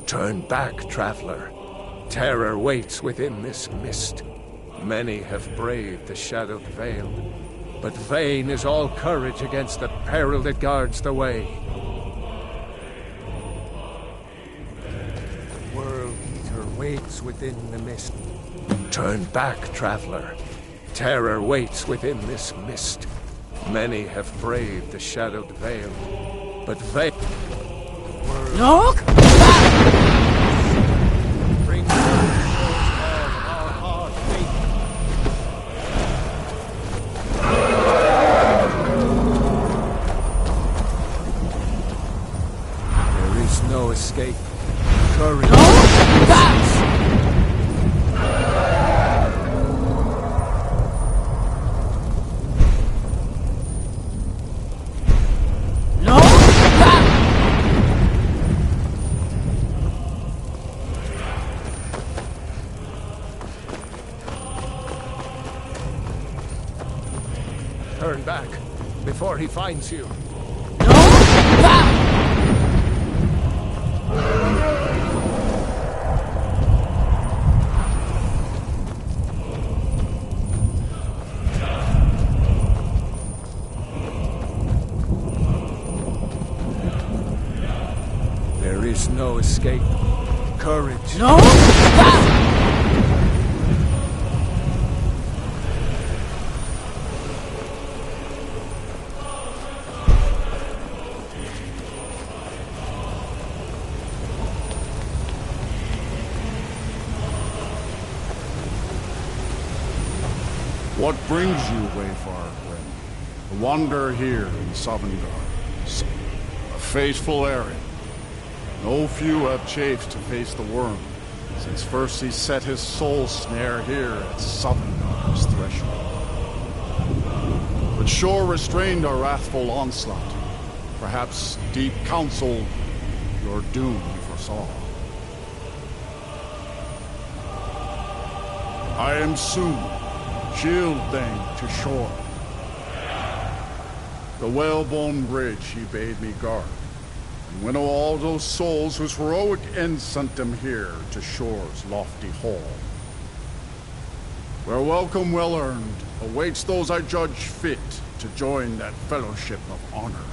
Turn back, traveler. Terror waits within this mist. Many have braved the shadowed veil, but vain is all courage against the peril that guards the way. The World Eater waits within the mist. Turn back, traveler. Terror waits within this mist. Many have braved the shadowed veil, but vain... Look! Bring the our hard fate. There is no escape. Courage. Turn back before he finds you. There is no escape. Courage. No! What brings you, Wayfarer friend? To wander here in Sovngarde. A fateful errand. No few have chafed to face the worm, since first he set his soul snare here at Sovngarde's threshold. But sure restrained our wrathful onslaught. Perhaps deep counsel your doom you foresaw. I am soon. Shield thing to shore. The whalebone bridge he bade me guard, and winnow all those souls whose heroic end sent them here to shore's lofty hall, where welcome well earned awaits those I judge fit to join that fellowship of honor.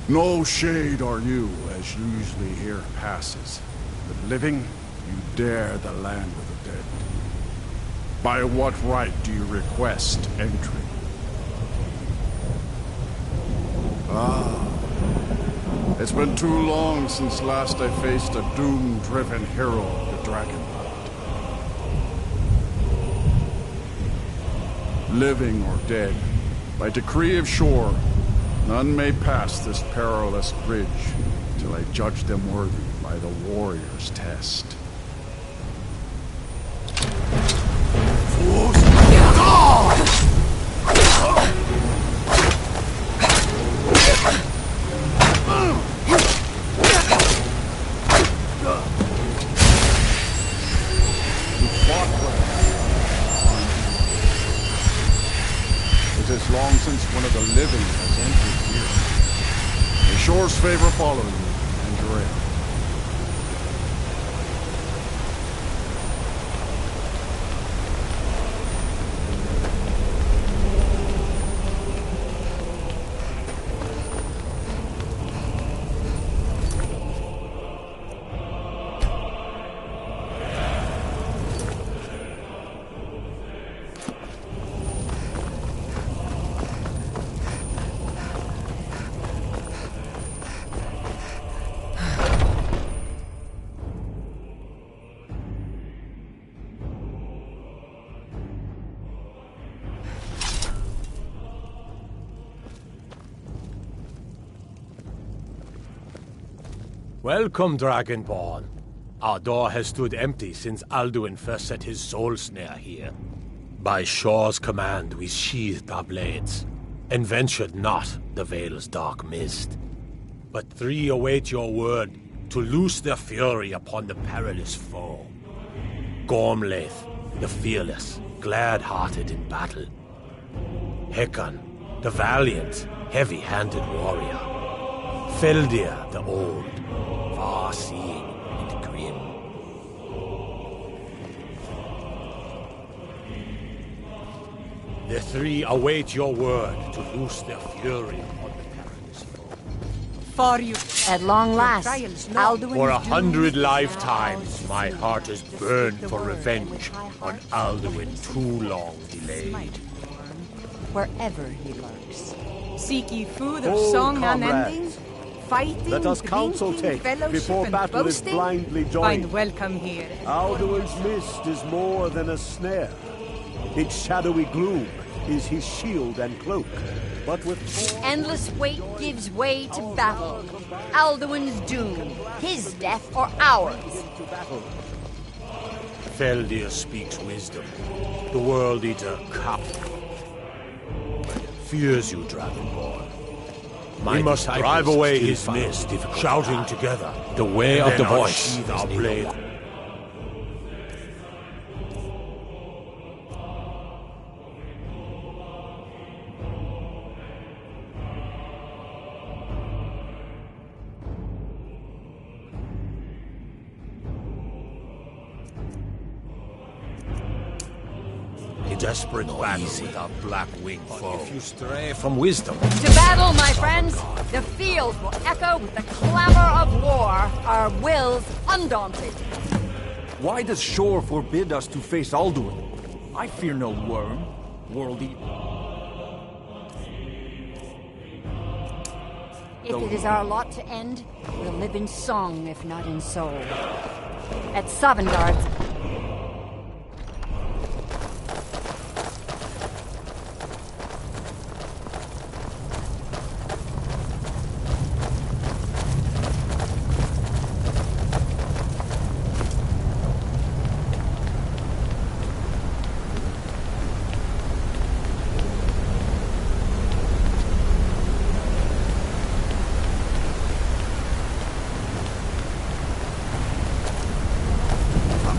No shade are you, as usually here passes, but living you dare the land of the dead. By what right do you request entry? Ah, it's been too long since last I faced a doom-driven hero of the Dragonblood. Living or dead, by decree of shore, none may pass this perilous bridge till I judge them worthy by the warrior's test. It is long since one of the living has entered here. The shore's favor follow you, and your end. Welcome, Dragonborn. Our door has stood empty since Alduin first set his soul snare here. By Shore's command, we sheathed our blades. and ventured not the Vale's dark mist. But 3 await your word to loose their fury upon the perilous foe. Gormlaith, the fearless, glad-hearted in battle. Hecon, the valiant, heavy-handed warrior. Feldir, the old, far-seeing and grim. The 3 await your word to loose their fury upon the perilous foe. For you. At long last, Alduin's For 100 doom lifetimes, my heart has burned for revenge on Alduin too long delayed. wherever he lurks. Seek ye food of Oh, song comrades. unending? Fighting, Let us counsel drinking, take fellowship, before and battle is boasting? blindly joined. Find welcome here. Alduin's mist is more than a snare. Its shadowy gloom is his shield and cloak. But with Endless wait gives way to battle. Alduin's doom, his death or ours. Feldir speaks wisdom. The World Eater Cup fears you, Dragonborn. We must drive away his mist, shouting together the way of the voice. Our blade. A desperate battle with our black wing foe. If you stray from wisdom. To battle, my friends! The field will echo with the clamor of war, our wills undaunted. Why does Shor forbid us to face Alduin? I fear no worm, world eater. If it is our lot to end, we'll live in song, if not in soul. At Sovngarde,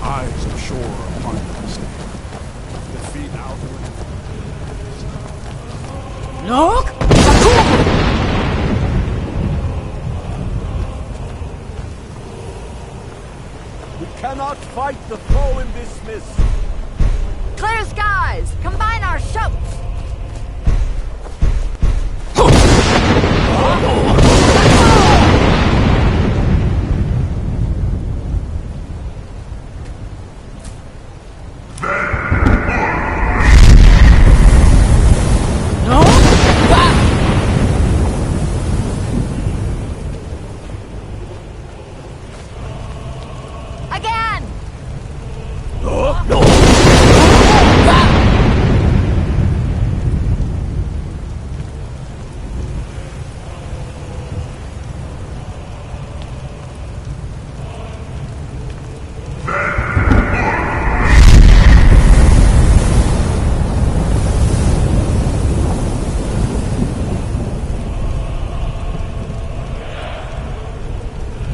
Eyes of Shor upon us. Defeat Alduin. Look! We cannot fight the foe in this mist. clear skies! Combine our shouts! Again!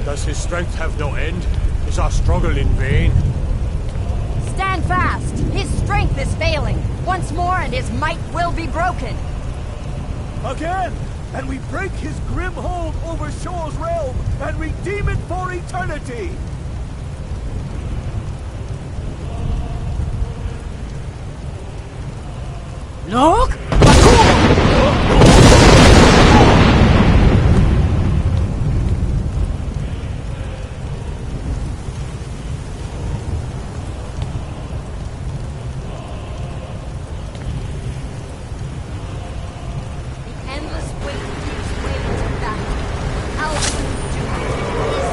Does his strength have no end? Is our struggle in vain? Stand fast! His strength is failing. Once more and his might will be broken. Again! And we break his grim hold over Shor's realm and redeem it for eternity! Look! Endless wait gives way to battle. Alduin's doom, his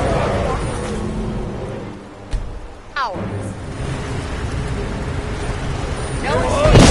ours. No escape.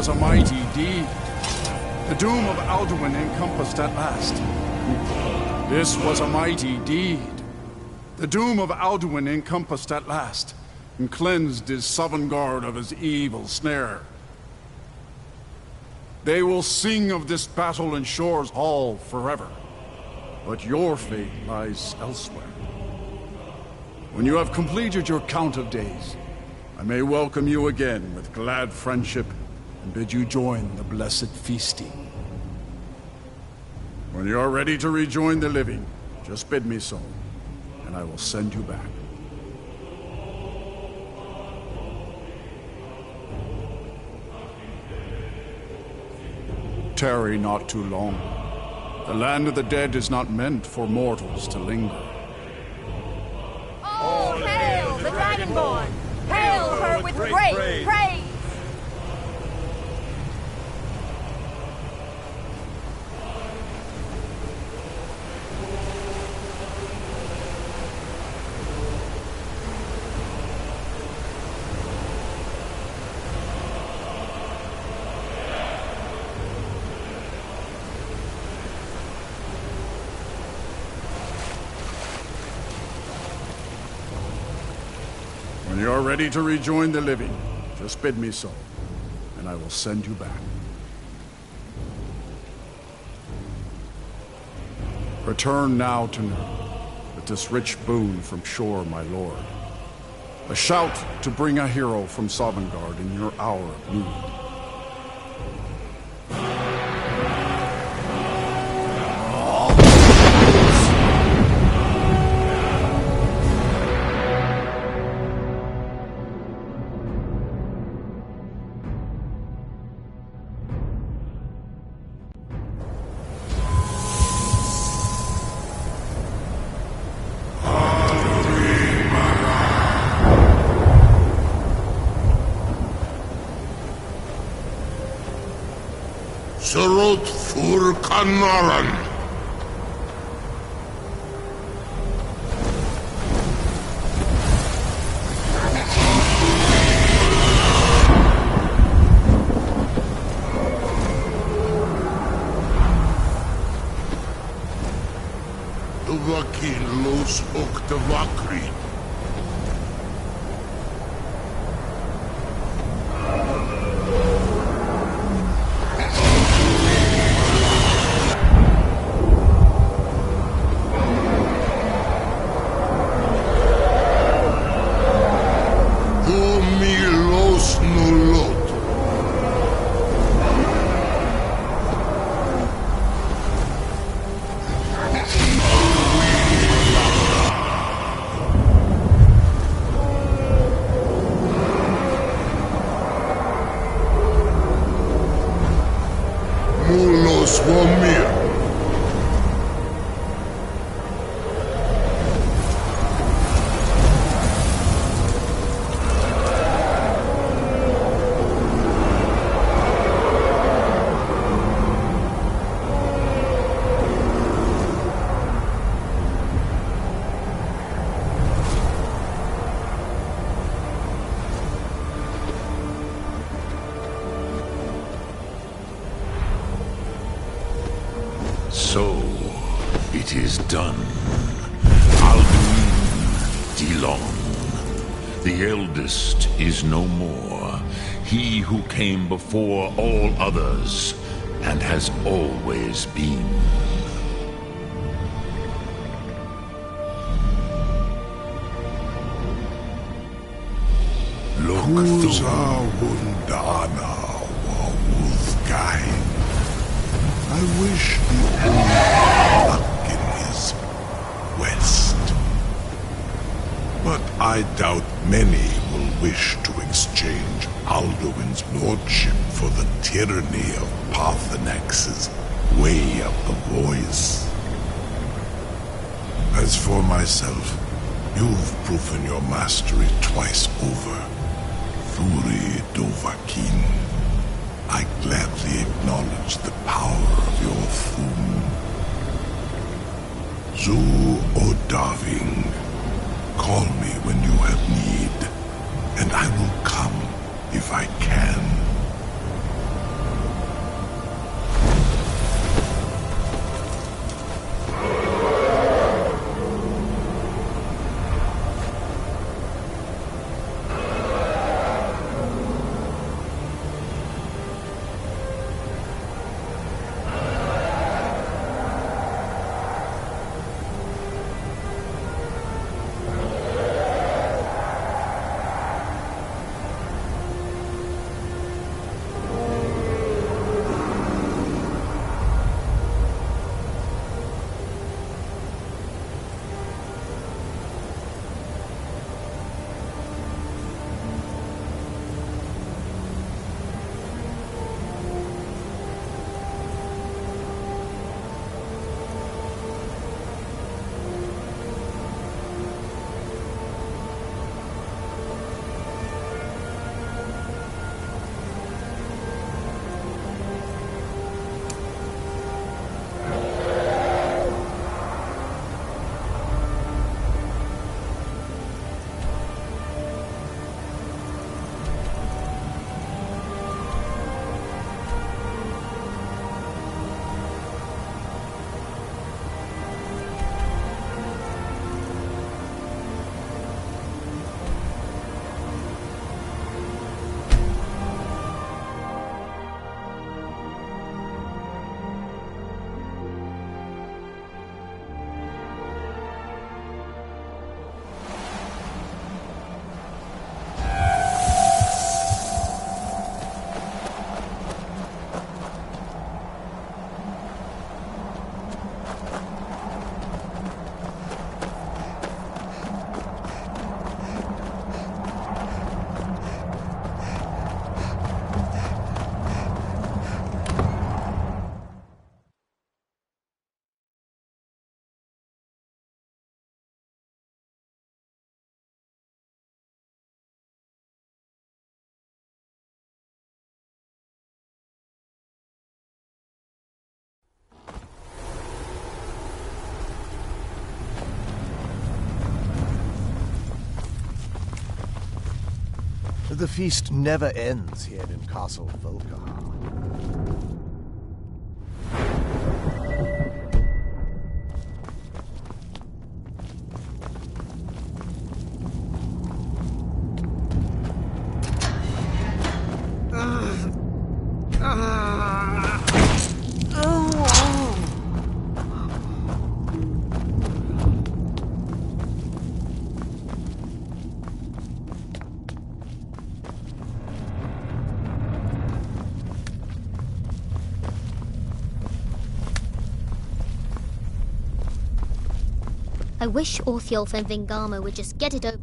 was a mighty deed. The doom of Alduin encompassed at last. This was a mighty deed. The doom of Alduin encompassed at last, and cleansed his Sovngarde of his evil snare. They will sing of this battle in Shore's Hall forever, but your fate lies elsewhere. When you have completed your count of days, I may welcome you again with glad friendship and bid you join the blessed feasting. When you are ready to rejoin the living, just bid me so, and I will send you back. Tarry not too long. The land of the dead is not meant for mortals to linger. Oh, hail the Dragonborn! Hail her with great praise! When you are ready to rejoin the living, just bid me so, and I will send you back. Return now to Nurgle, with this rich boon from Shore, my lord. A shout to bring a hero from Sovngarde in your hour of need. Surot fur Kanaran. Duvakin los Oktavakri. So, it is done. Alduin Dilon, the eldest, is no more. He who came before all others, and has always been. Look Hundana Wawuthgain. I wish the old luck in his west. But I doubt many will wish to exchange Alduin's lordship for the tyranny of Parthenax's way of the voice. As for myself, you've proven your mastery twice over. Thuri Dovahkiin, I gladly acknowledge the power of your Thum. Zu Odaving, call me when you have need, and I will come if I can. The feast never ends here in Castle Volkihar. I wish Orthiolf and Vingama would just get it over.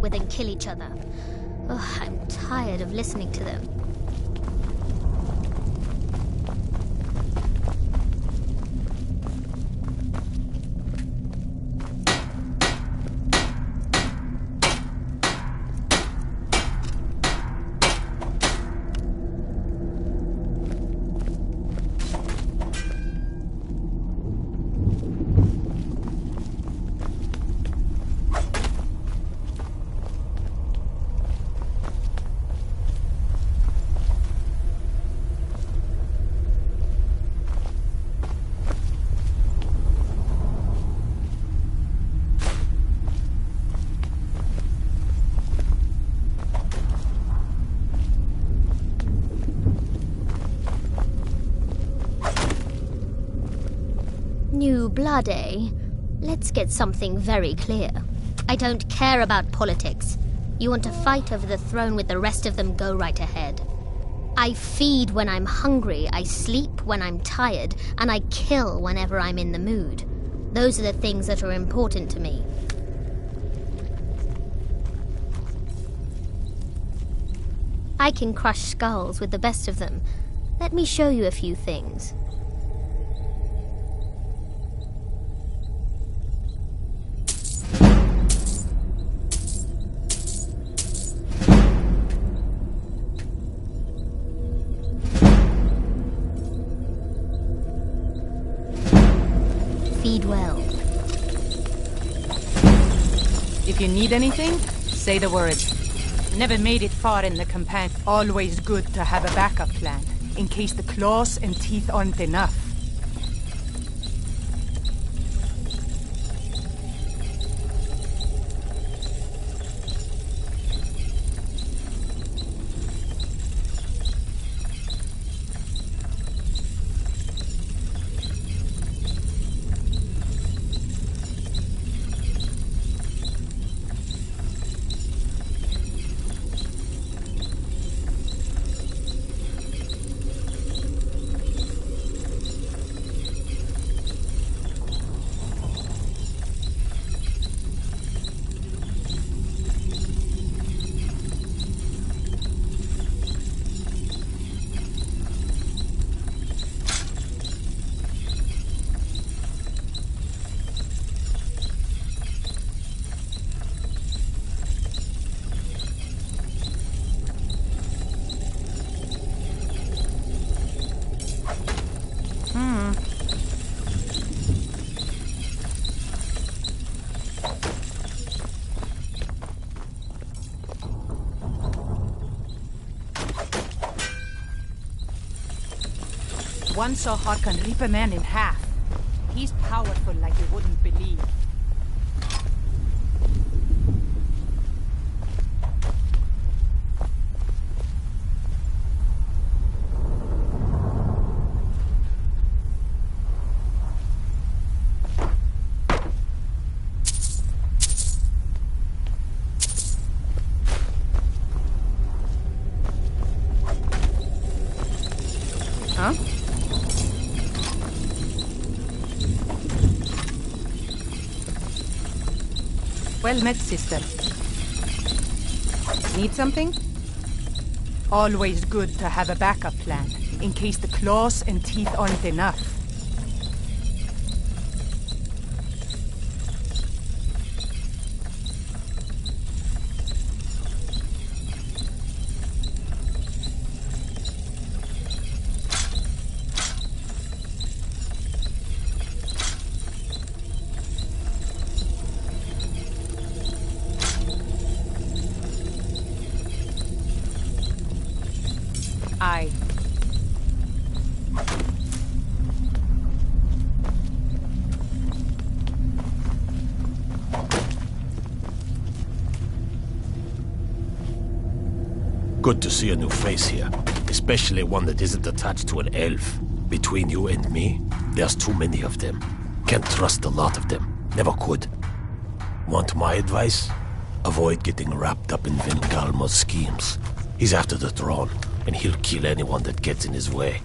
With and kill each other. Oh, I'm tired of listening to them. New blood, eh? Let's get something very clear. I don't care about politics. You want to fight over the throne with the rest of them, go right ahead. I feed when I'm hungry, I sleep when I'm tired, and I kill whenever I'm in the mood. Those are the things that are important to me. I can crush skulls with the best of them. Let me show you a few things. Feed well. If you need anything, say the word. Never made it far in the campaign. Always good to have a backup plan, in case the claws and teeth aren't enough. One saw Hart can rip a man in half. He's powerful like you wouldn't believe. Huh? Well met, sister. Need something? Always good to have a backup plan, in case the claws and teeth aren't enough. Good to see a new face here, especially one that isn't attached to an elf. Between you and me, there's too many of them. Can't trust a lot of them. Never could. Want my advice? Avoid getting wrapped up in Vengalmo's schemes. He's after the throne, and he'll kill anyone that gets in his way.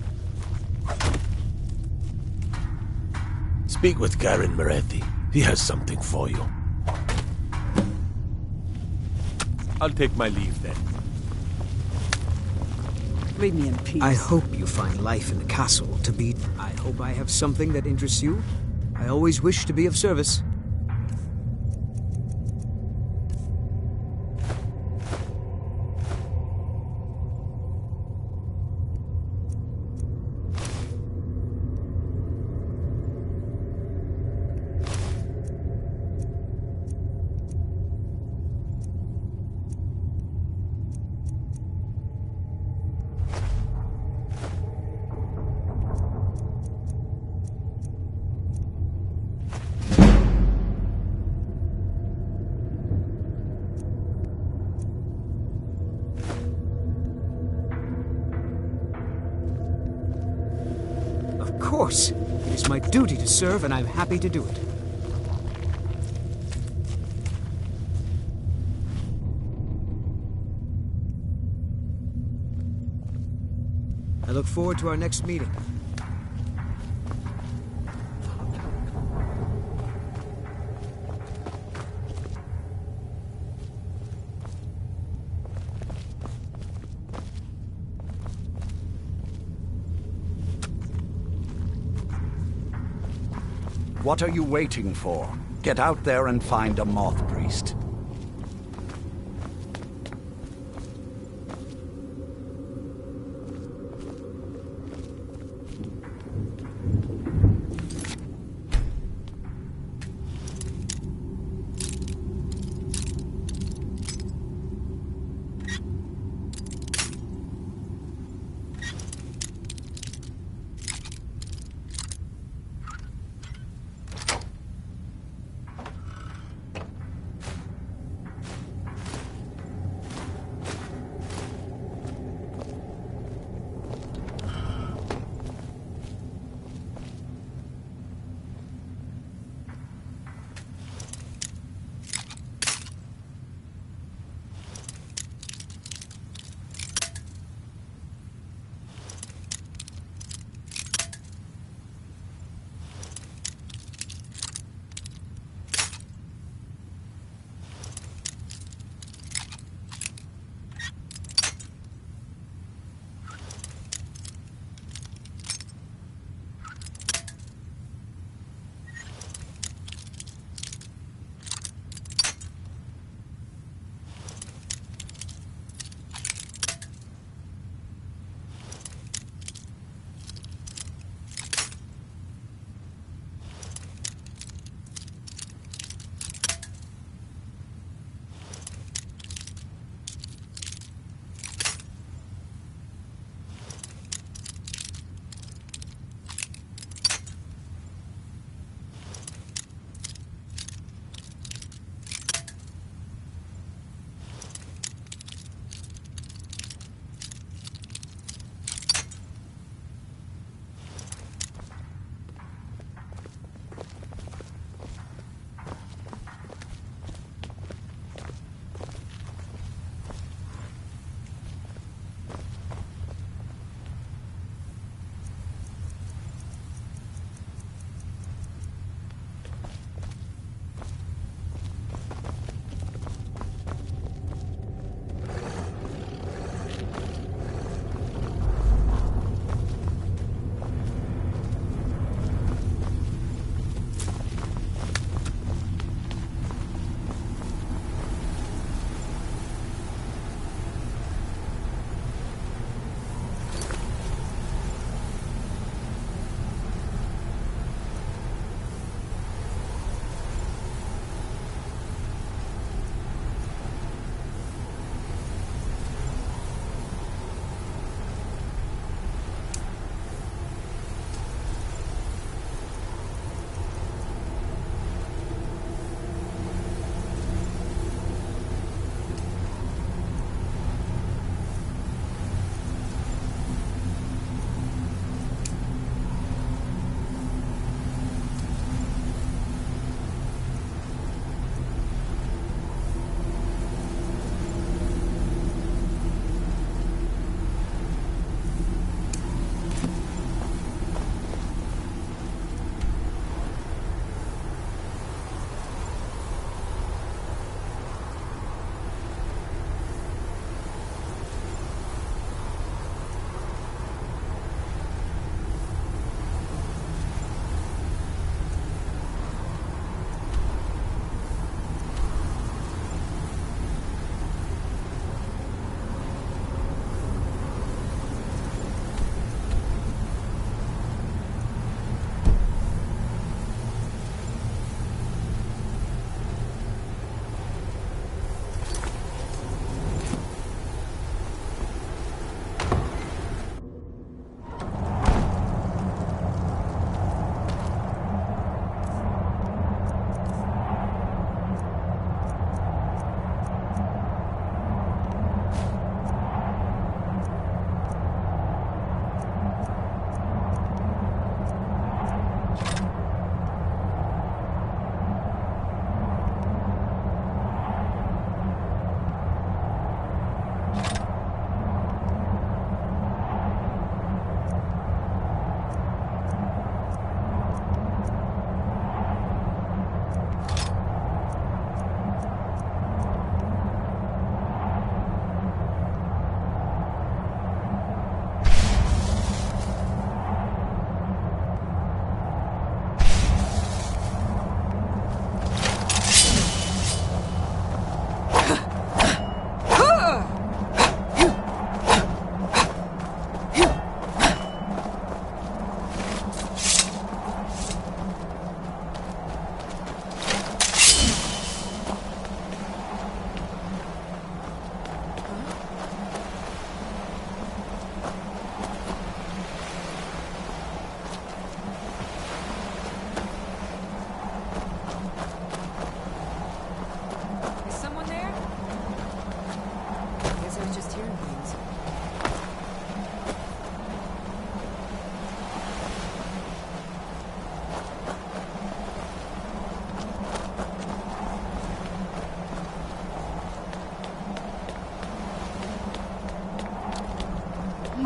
Speak with Garin Moretti. He has something for you. I'll take my leave then. Leave me in peace. I hope you find life in the castle to be... I hope I have something that interests you. I always wish to be of service. Of course. It is my duty to serve, and I'm happy to do it. I look forward to our next meeting. What are you waiting for? Get out there and find a moth priest.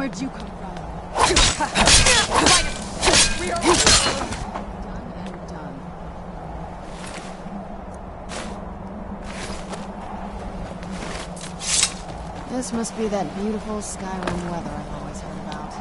Where'd you come from? We are Done and done. This must be that beautiful Skyrim weather I've always heard about.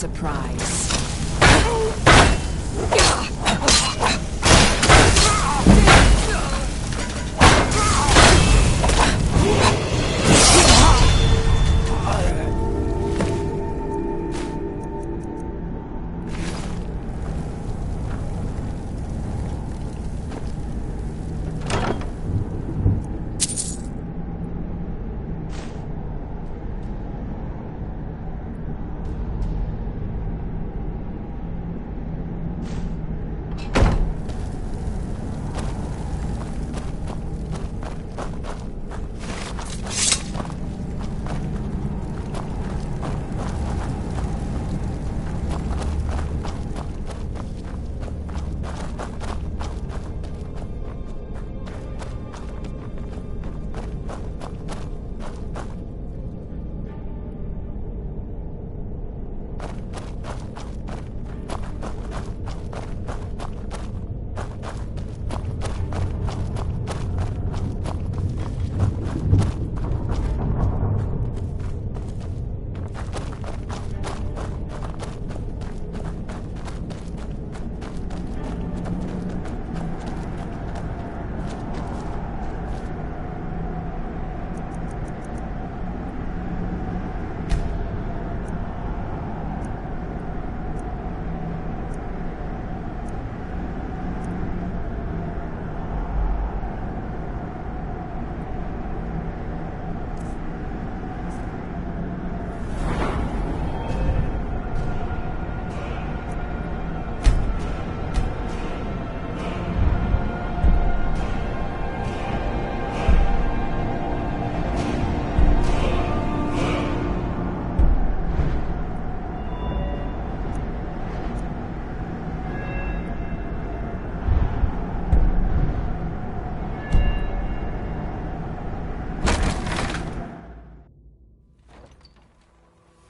Surprise.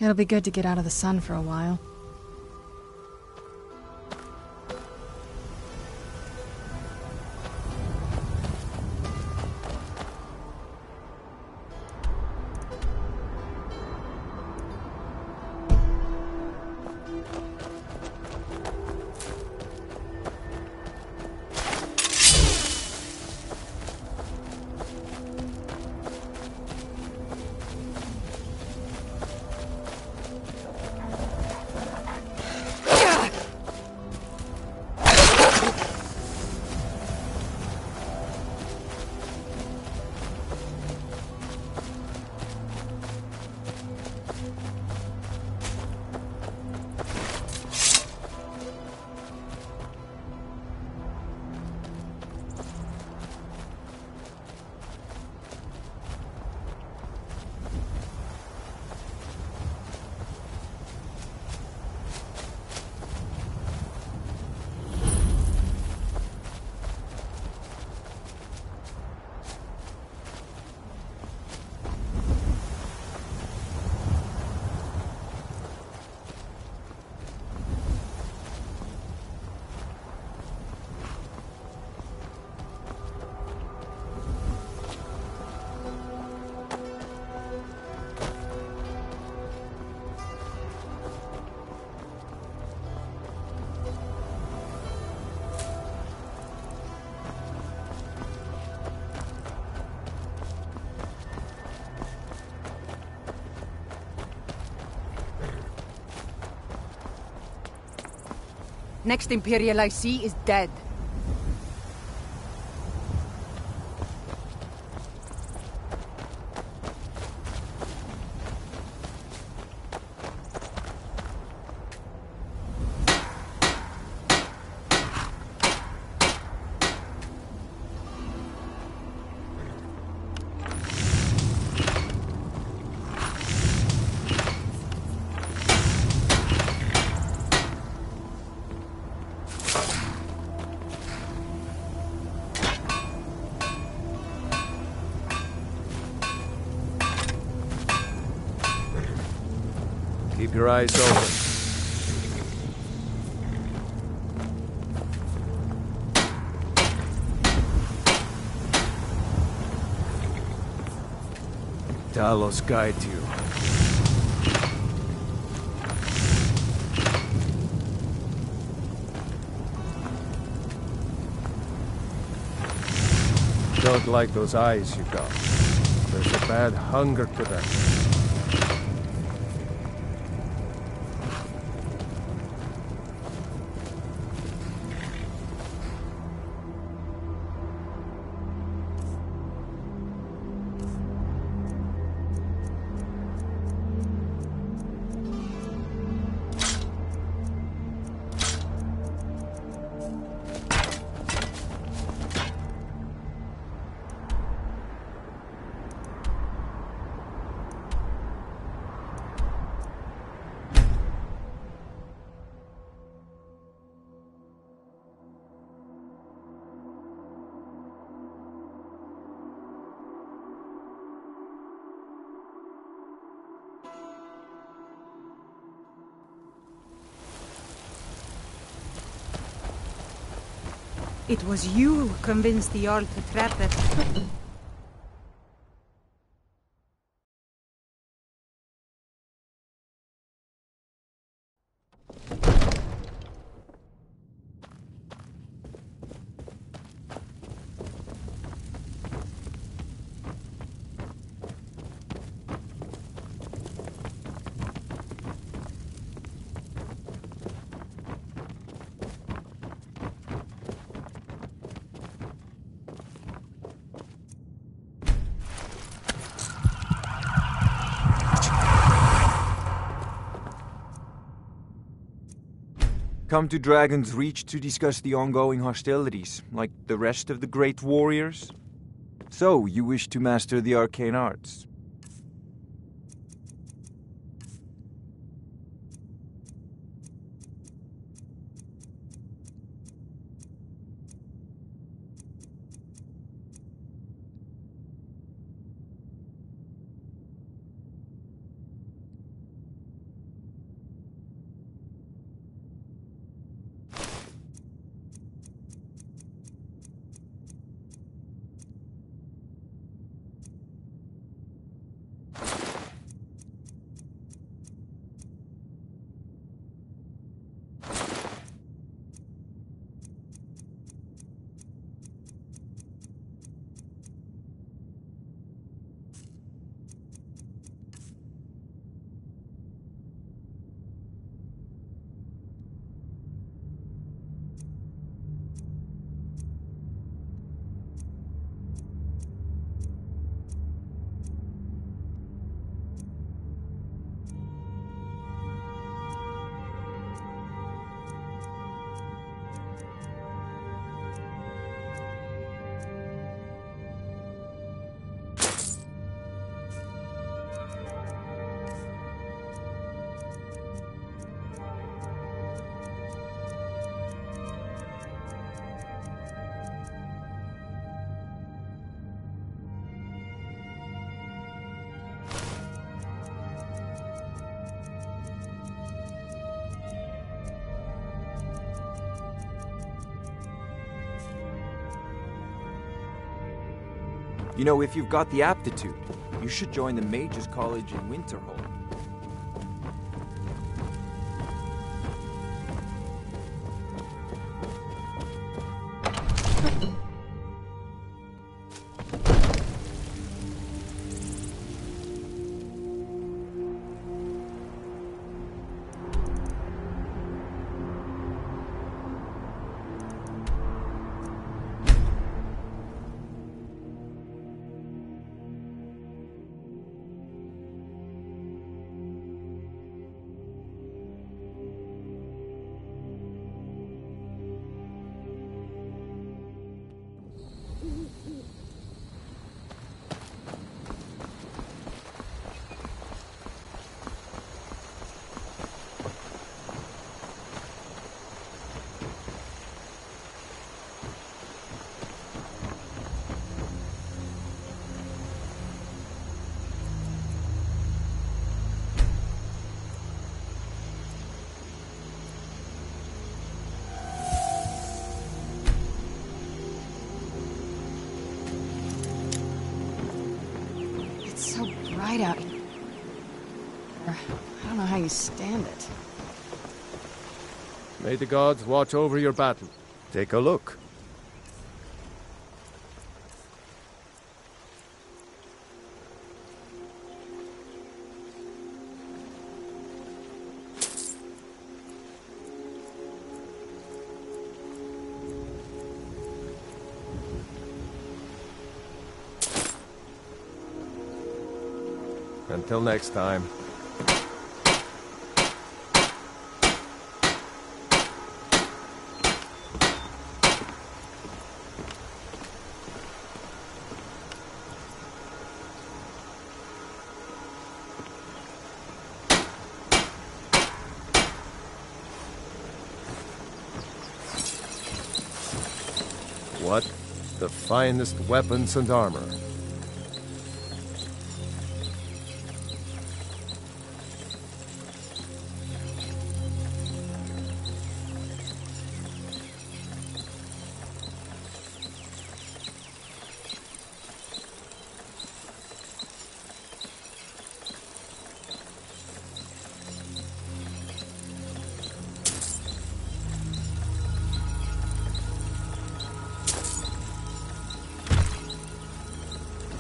It'll be good to get out of the sun for a while. Next Imperial I see is dead. Keep your eyes open. Talos guides you. Don't like those eyes you got. There's a bad hunger to them. It was you who convinced the Jarl to trap that... Come to Dragon's Reach to discuss the ongoing hostilities, like the rest of the great warriors? So, you wish to master the arcane arts? You know, if you've got the aptitude, you should join the Mages College in Winterhold. bright out here. I don't know how you stand it. May the gods watch over your battle. Take a look. Until next time. What? The finest weapons and armor.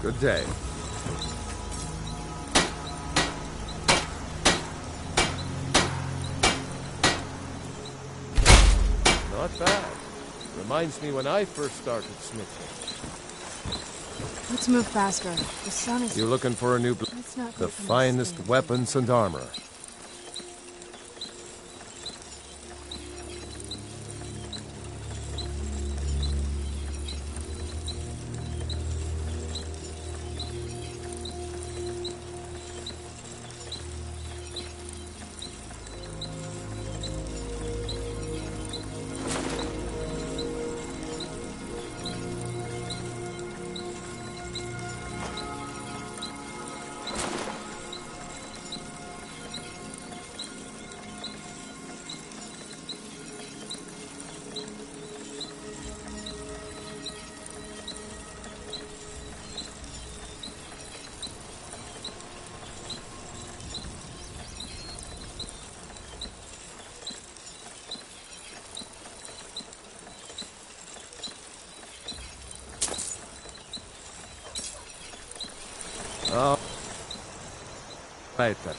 Good day. Not bad. Reminds me when I first started smithing. Let's move faster. The sun is... You looking for a new... Let's not go The from finest this weapons and armor. Oh. Right then.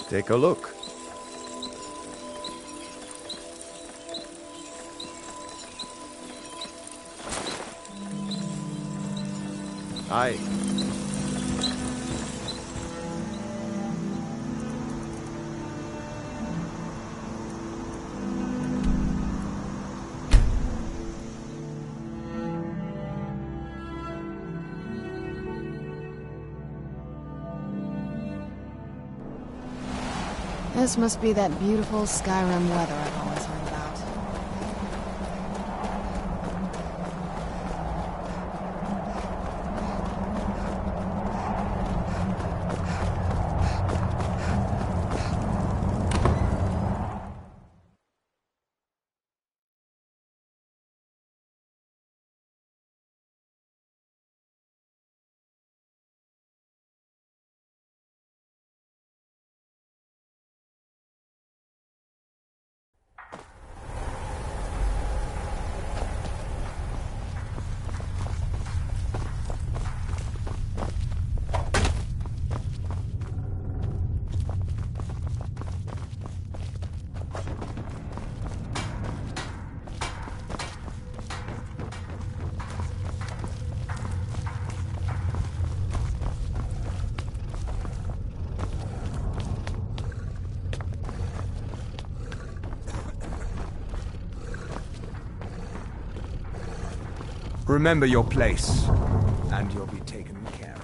Take a look. Aye. This must be that beautiful Skyrim weather I've always heard about. Remember your place, and you'll be taken care of.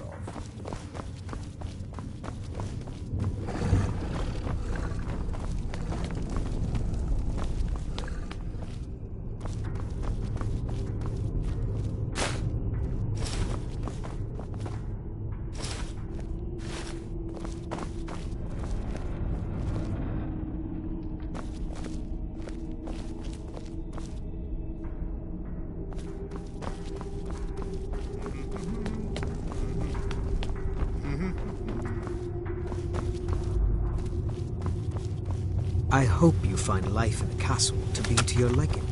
I hope you find life in the castle to be to your liking.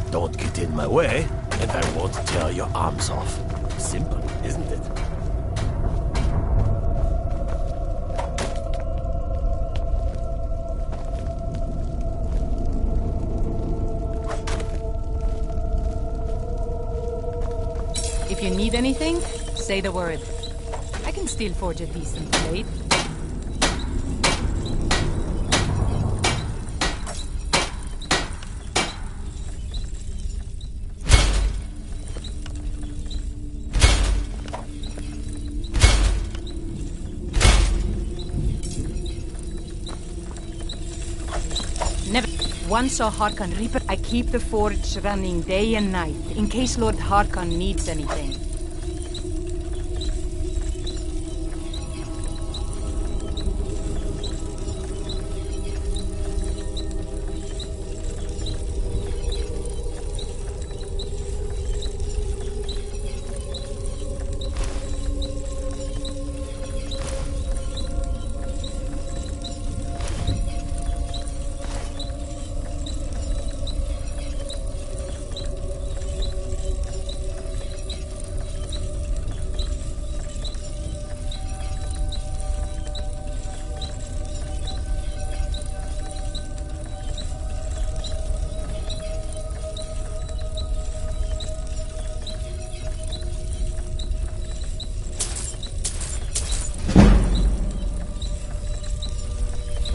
Don't get in my way, and I won't tear your arms off. Simple, isn't it? If you need anything, say the word. I can still forge a decent blade. Never. Once saw Harkon Reaper. I keep the forge running day and night, in case Lord Harkon needs anything.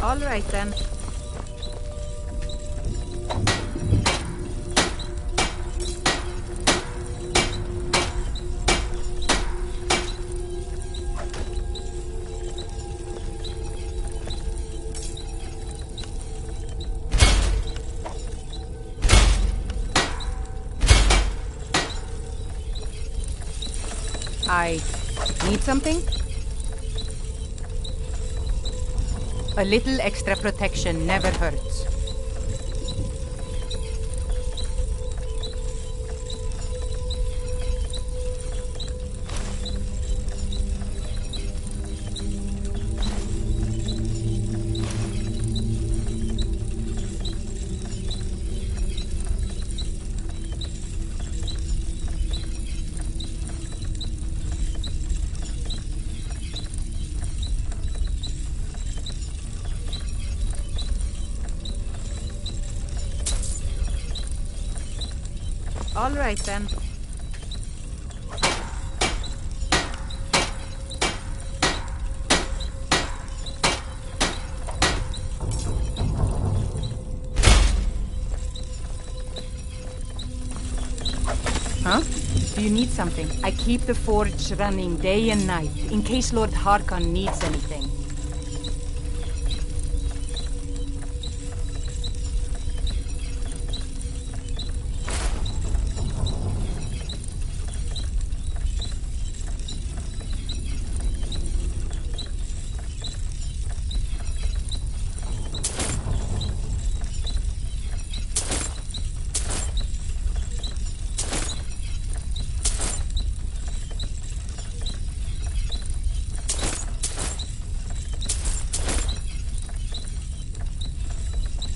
All right, then. I need something? A little extra protection never hurts. All right, then. Huh? Do you need something? I keep the forge running day and night, in case Lord Harkon needs anything.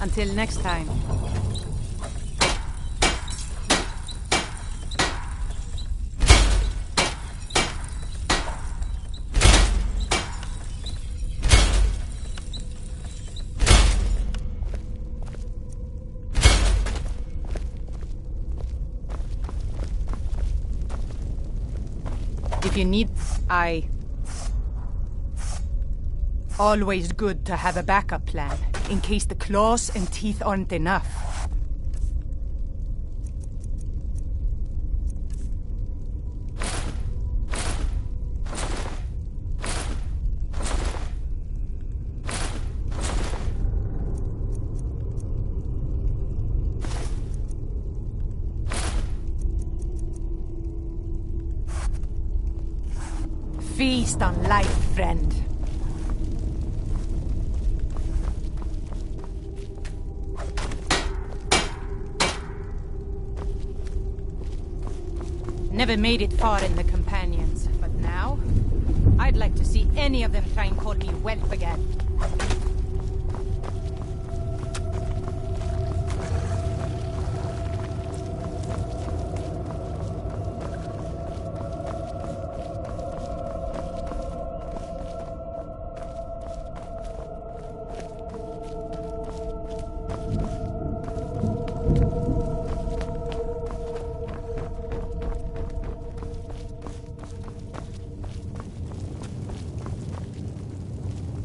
Until next time. If you need, always good to have a backup plan, in case the claws and teeth aren't enough. Feast on life, friend. Never made it far in the companions, but now I'd like to see any of them try and call me whelp again.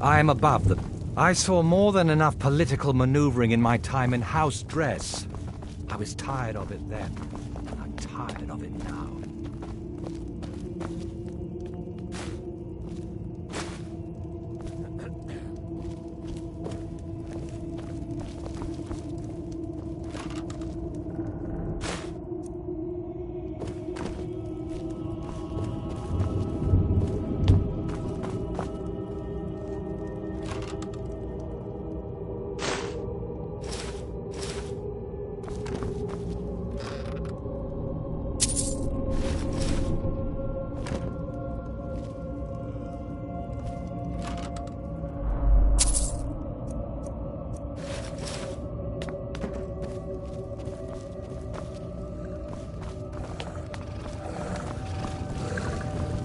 I am above them. I saw more than enough political maneuvering in my time in House Dress. I was tired of it then. I'm tired of it now.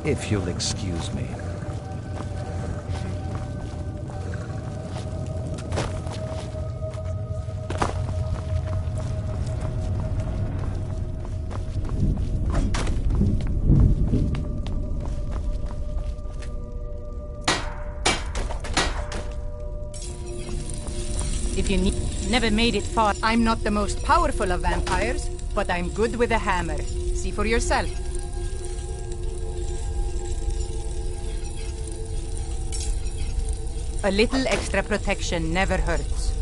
If you'll excuse me. If you need... Never made it far. I'm not the most powerful of vampires, but I'm good with a hammer. See for yourself. A little extra protection never hurts.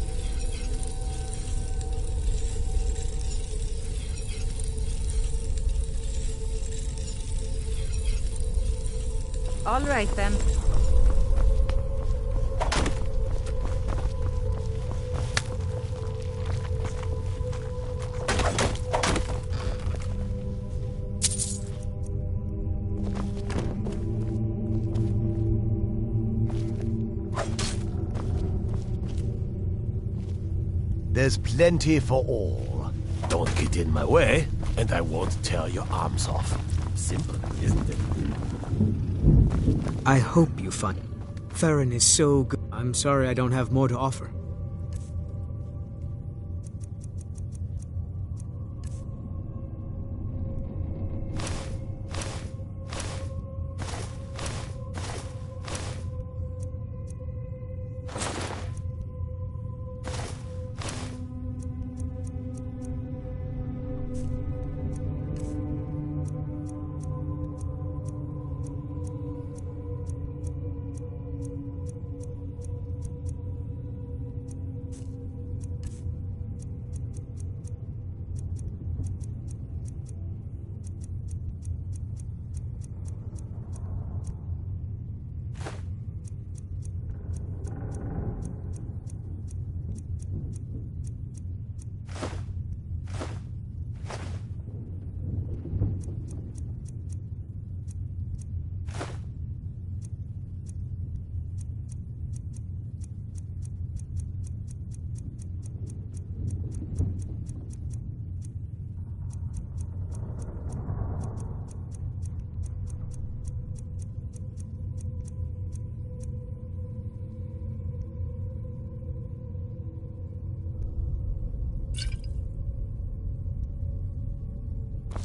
All right, then. There's plenty for all. Don't get in my way, and I won't tear your arms off. Simple, isn't it? I hope you find... Farron is so good. I'm sorry I don't have more to offer.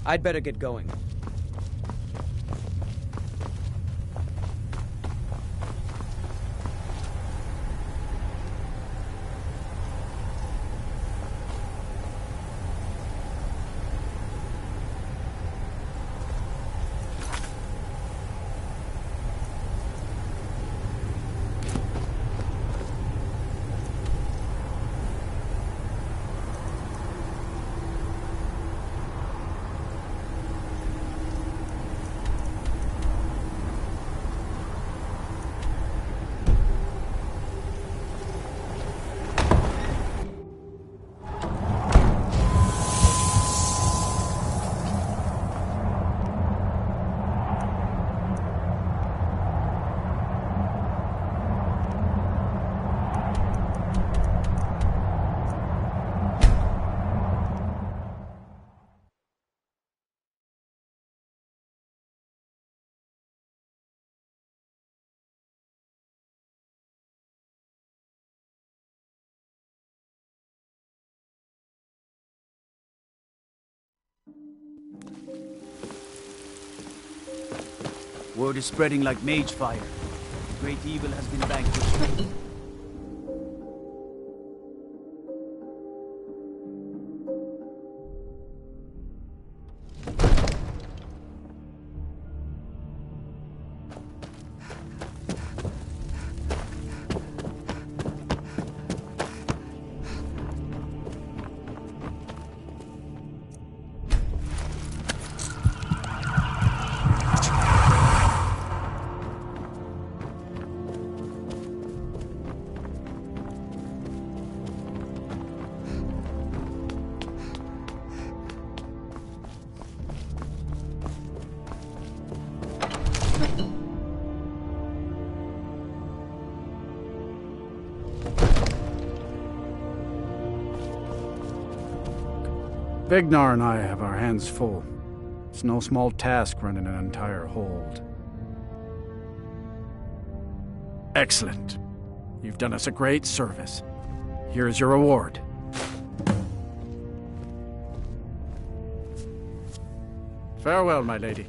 I'd better get going. Word is spreading like mage fire. The great evil has been vanquished. Vignar and I have our hands full. It's no small task running an entire hold. Excellent. You've done us a great service. Here is your reward. Farewell, my lady.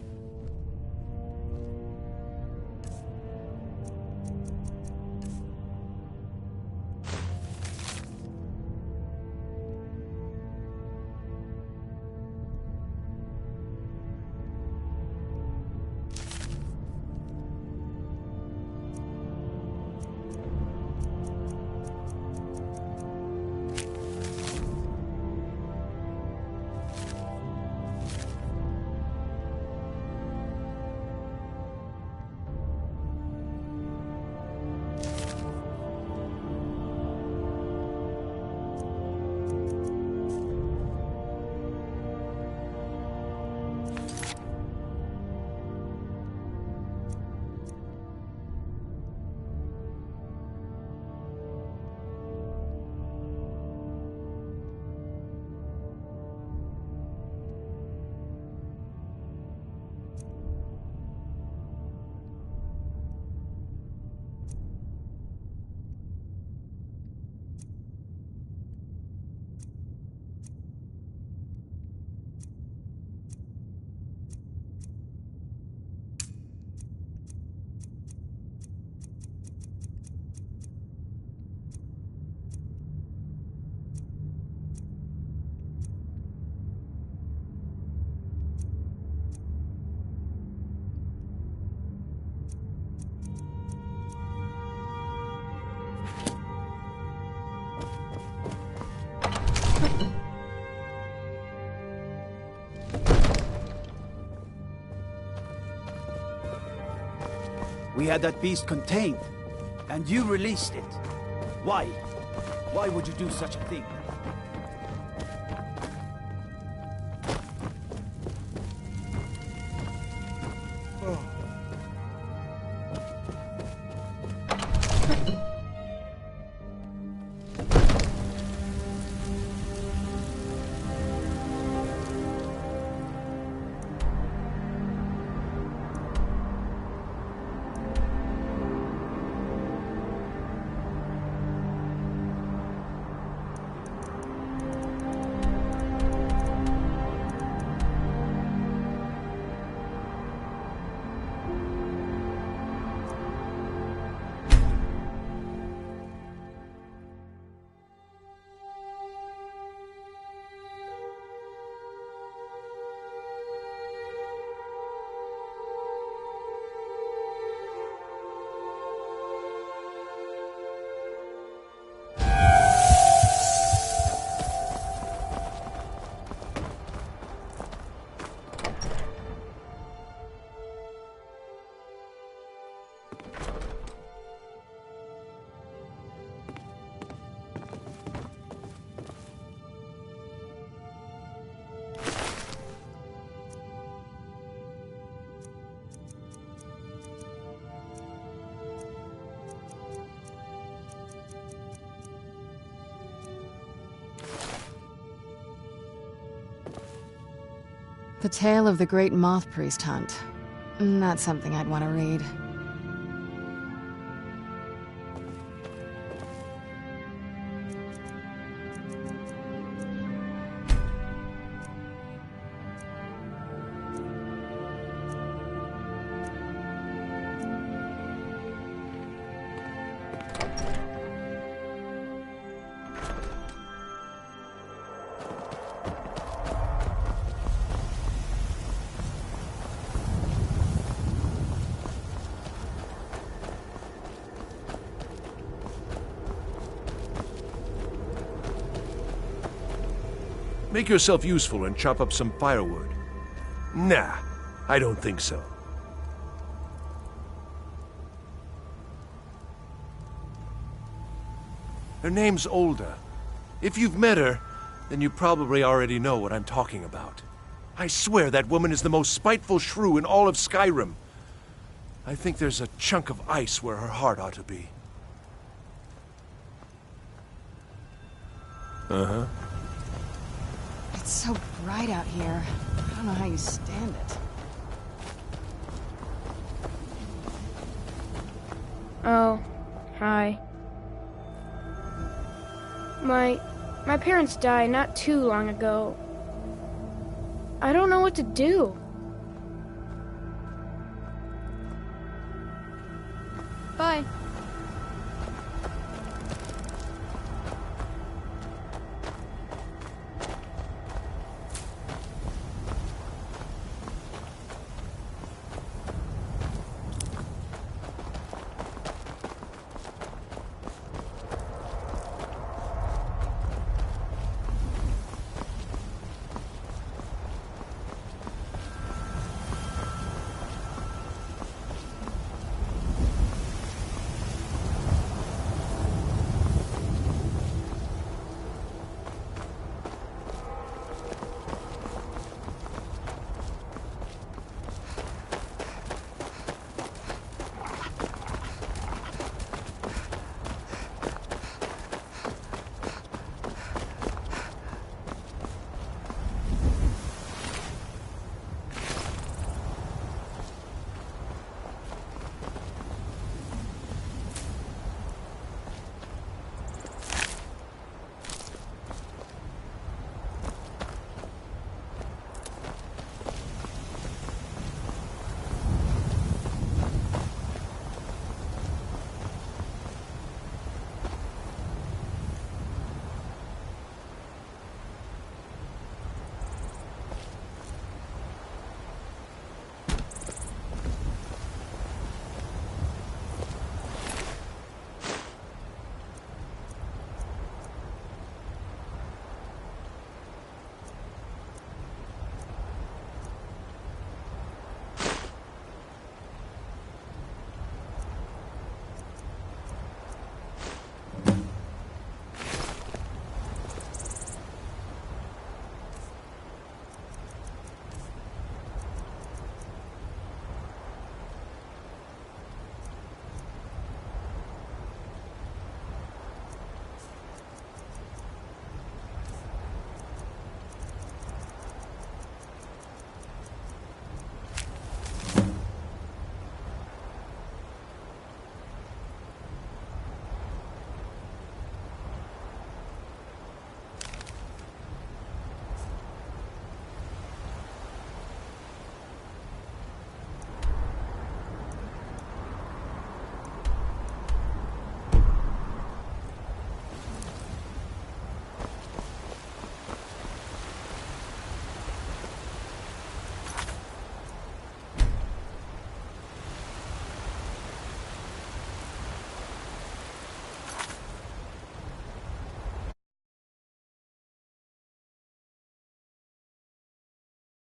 We had that beast contained, and you released it. Why? Why would you do such a thing? The tale of the great moth priest hunt. Not something I'd want to read. Make yourself useful and chop up some firewood. Nah, I don't think so. Her name's Olda. If you've met her, then you probably already know what I'm talking about. I swear that woman is the most spiteful shrew in all of Skyrim. I think there's a chunk of ice where her heart ought to be. Uh-huh. It's so bright out here. I don't know how you stand it. Oh, hi. My parents died not too long ago. I don't know what to do. Bye.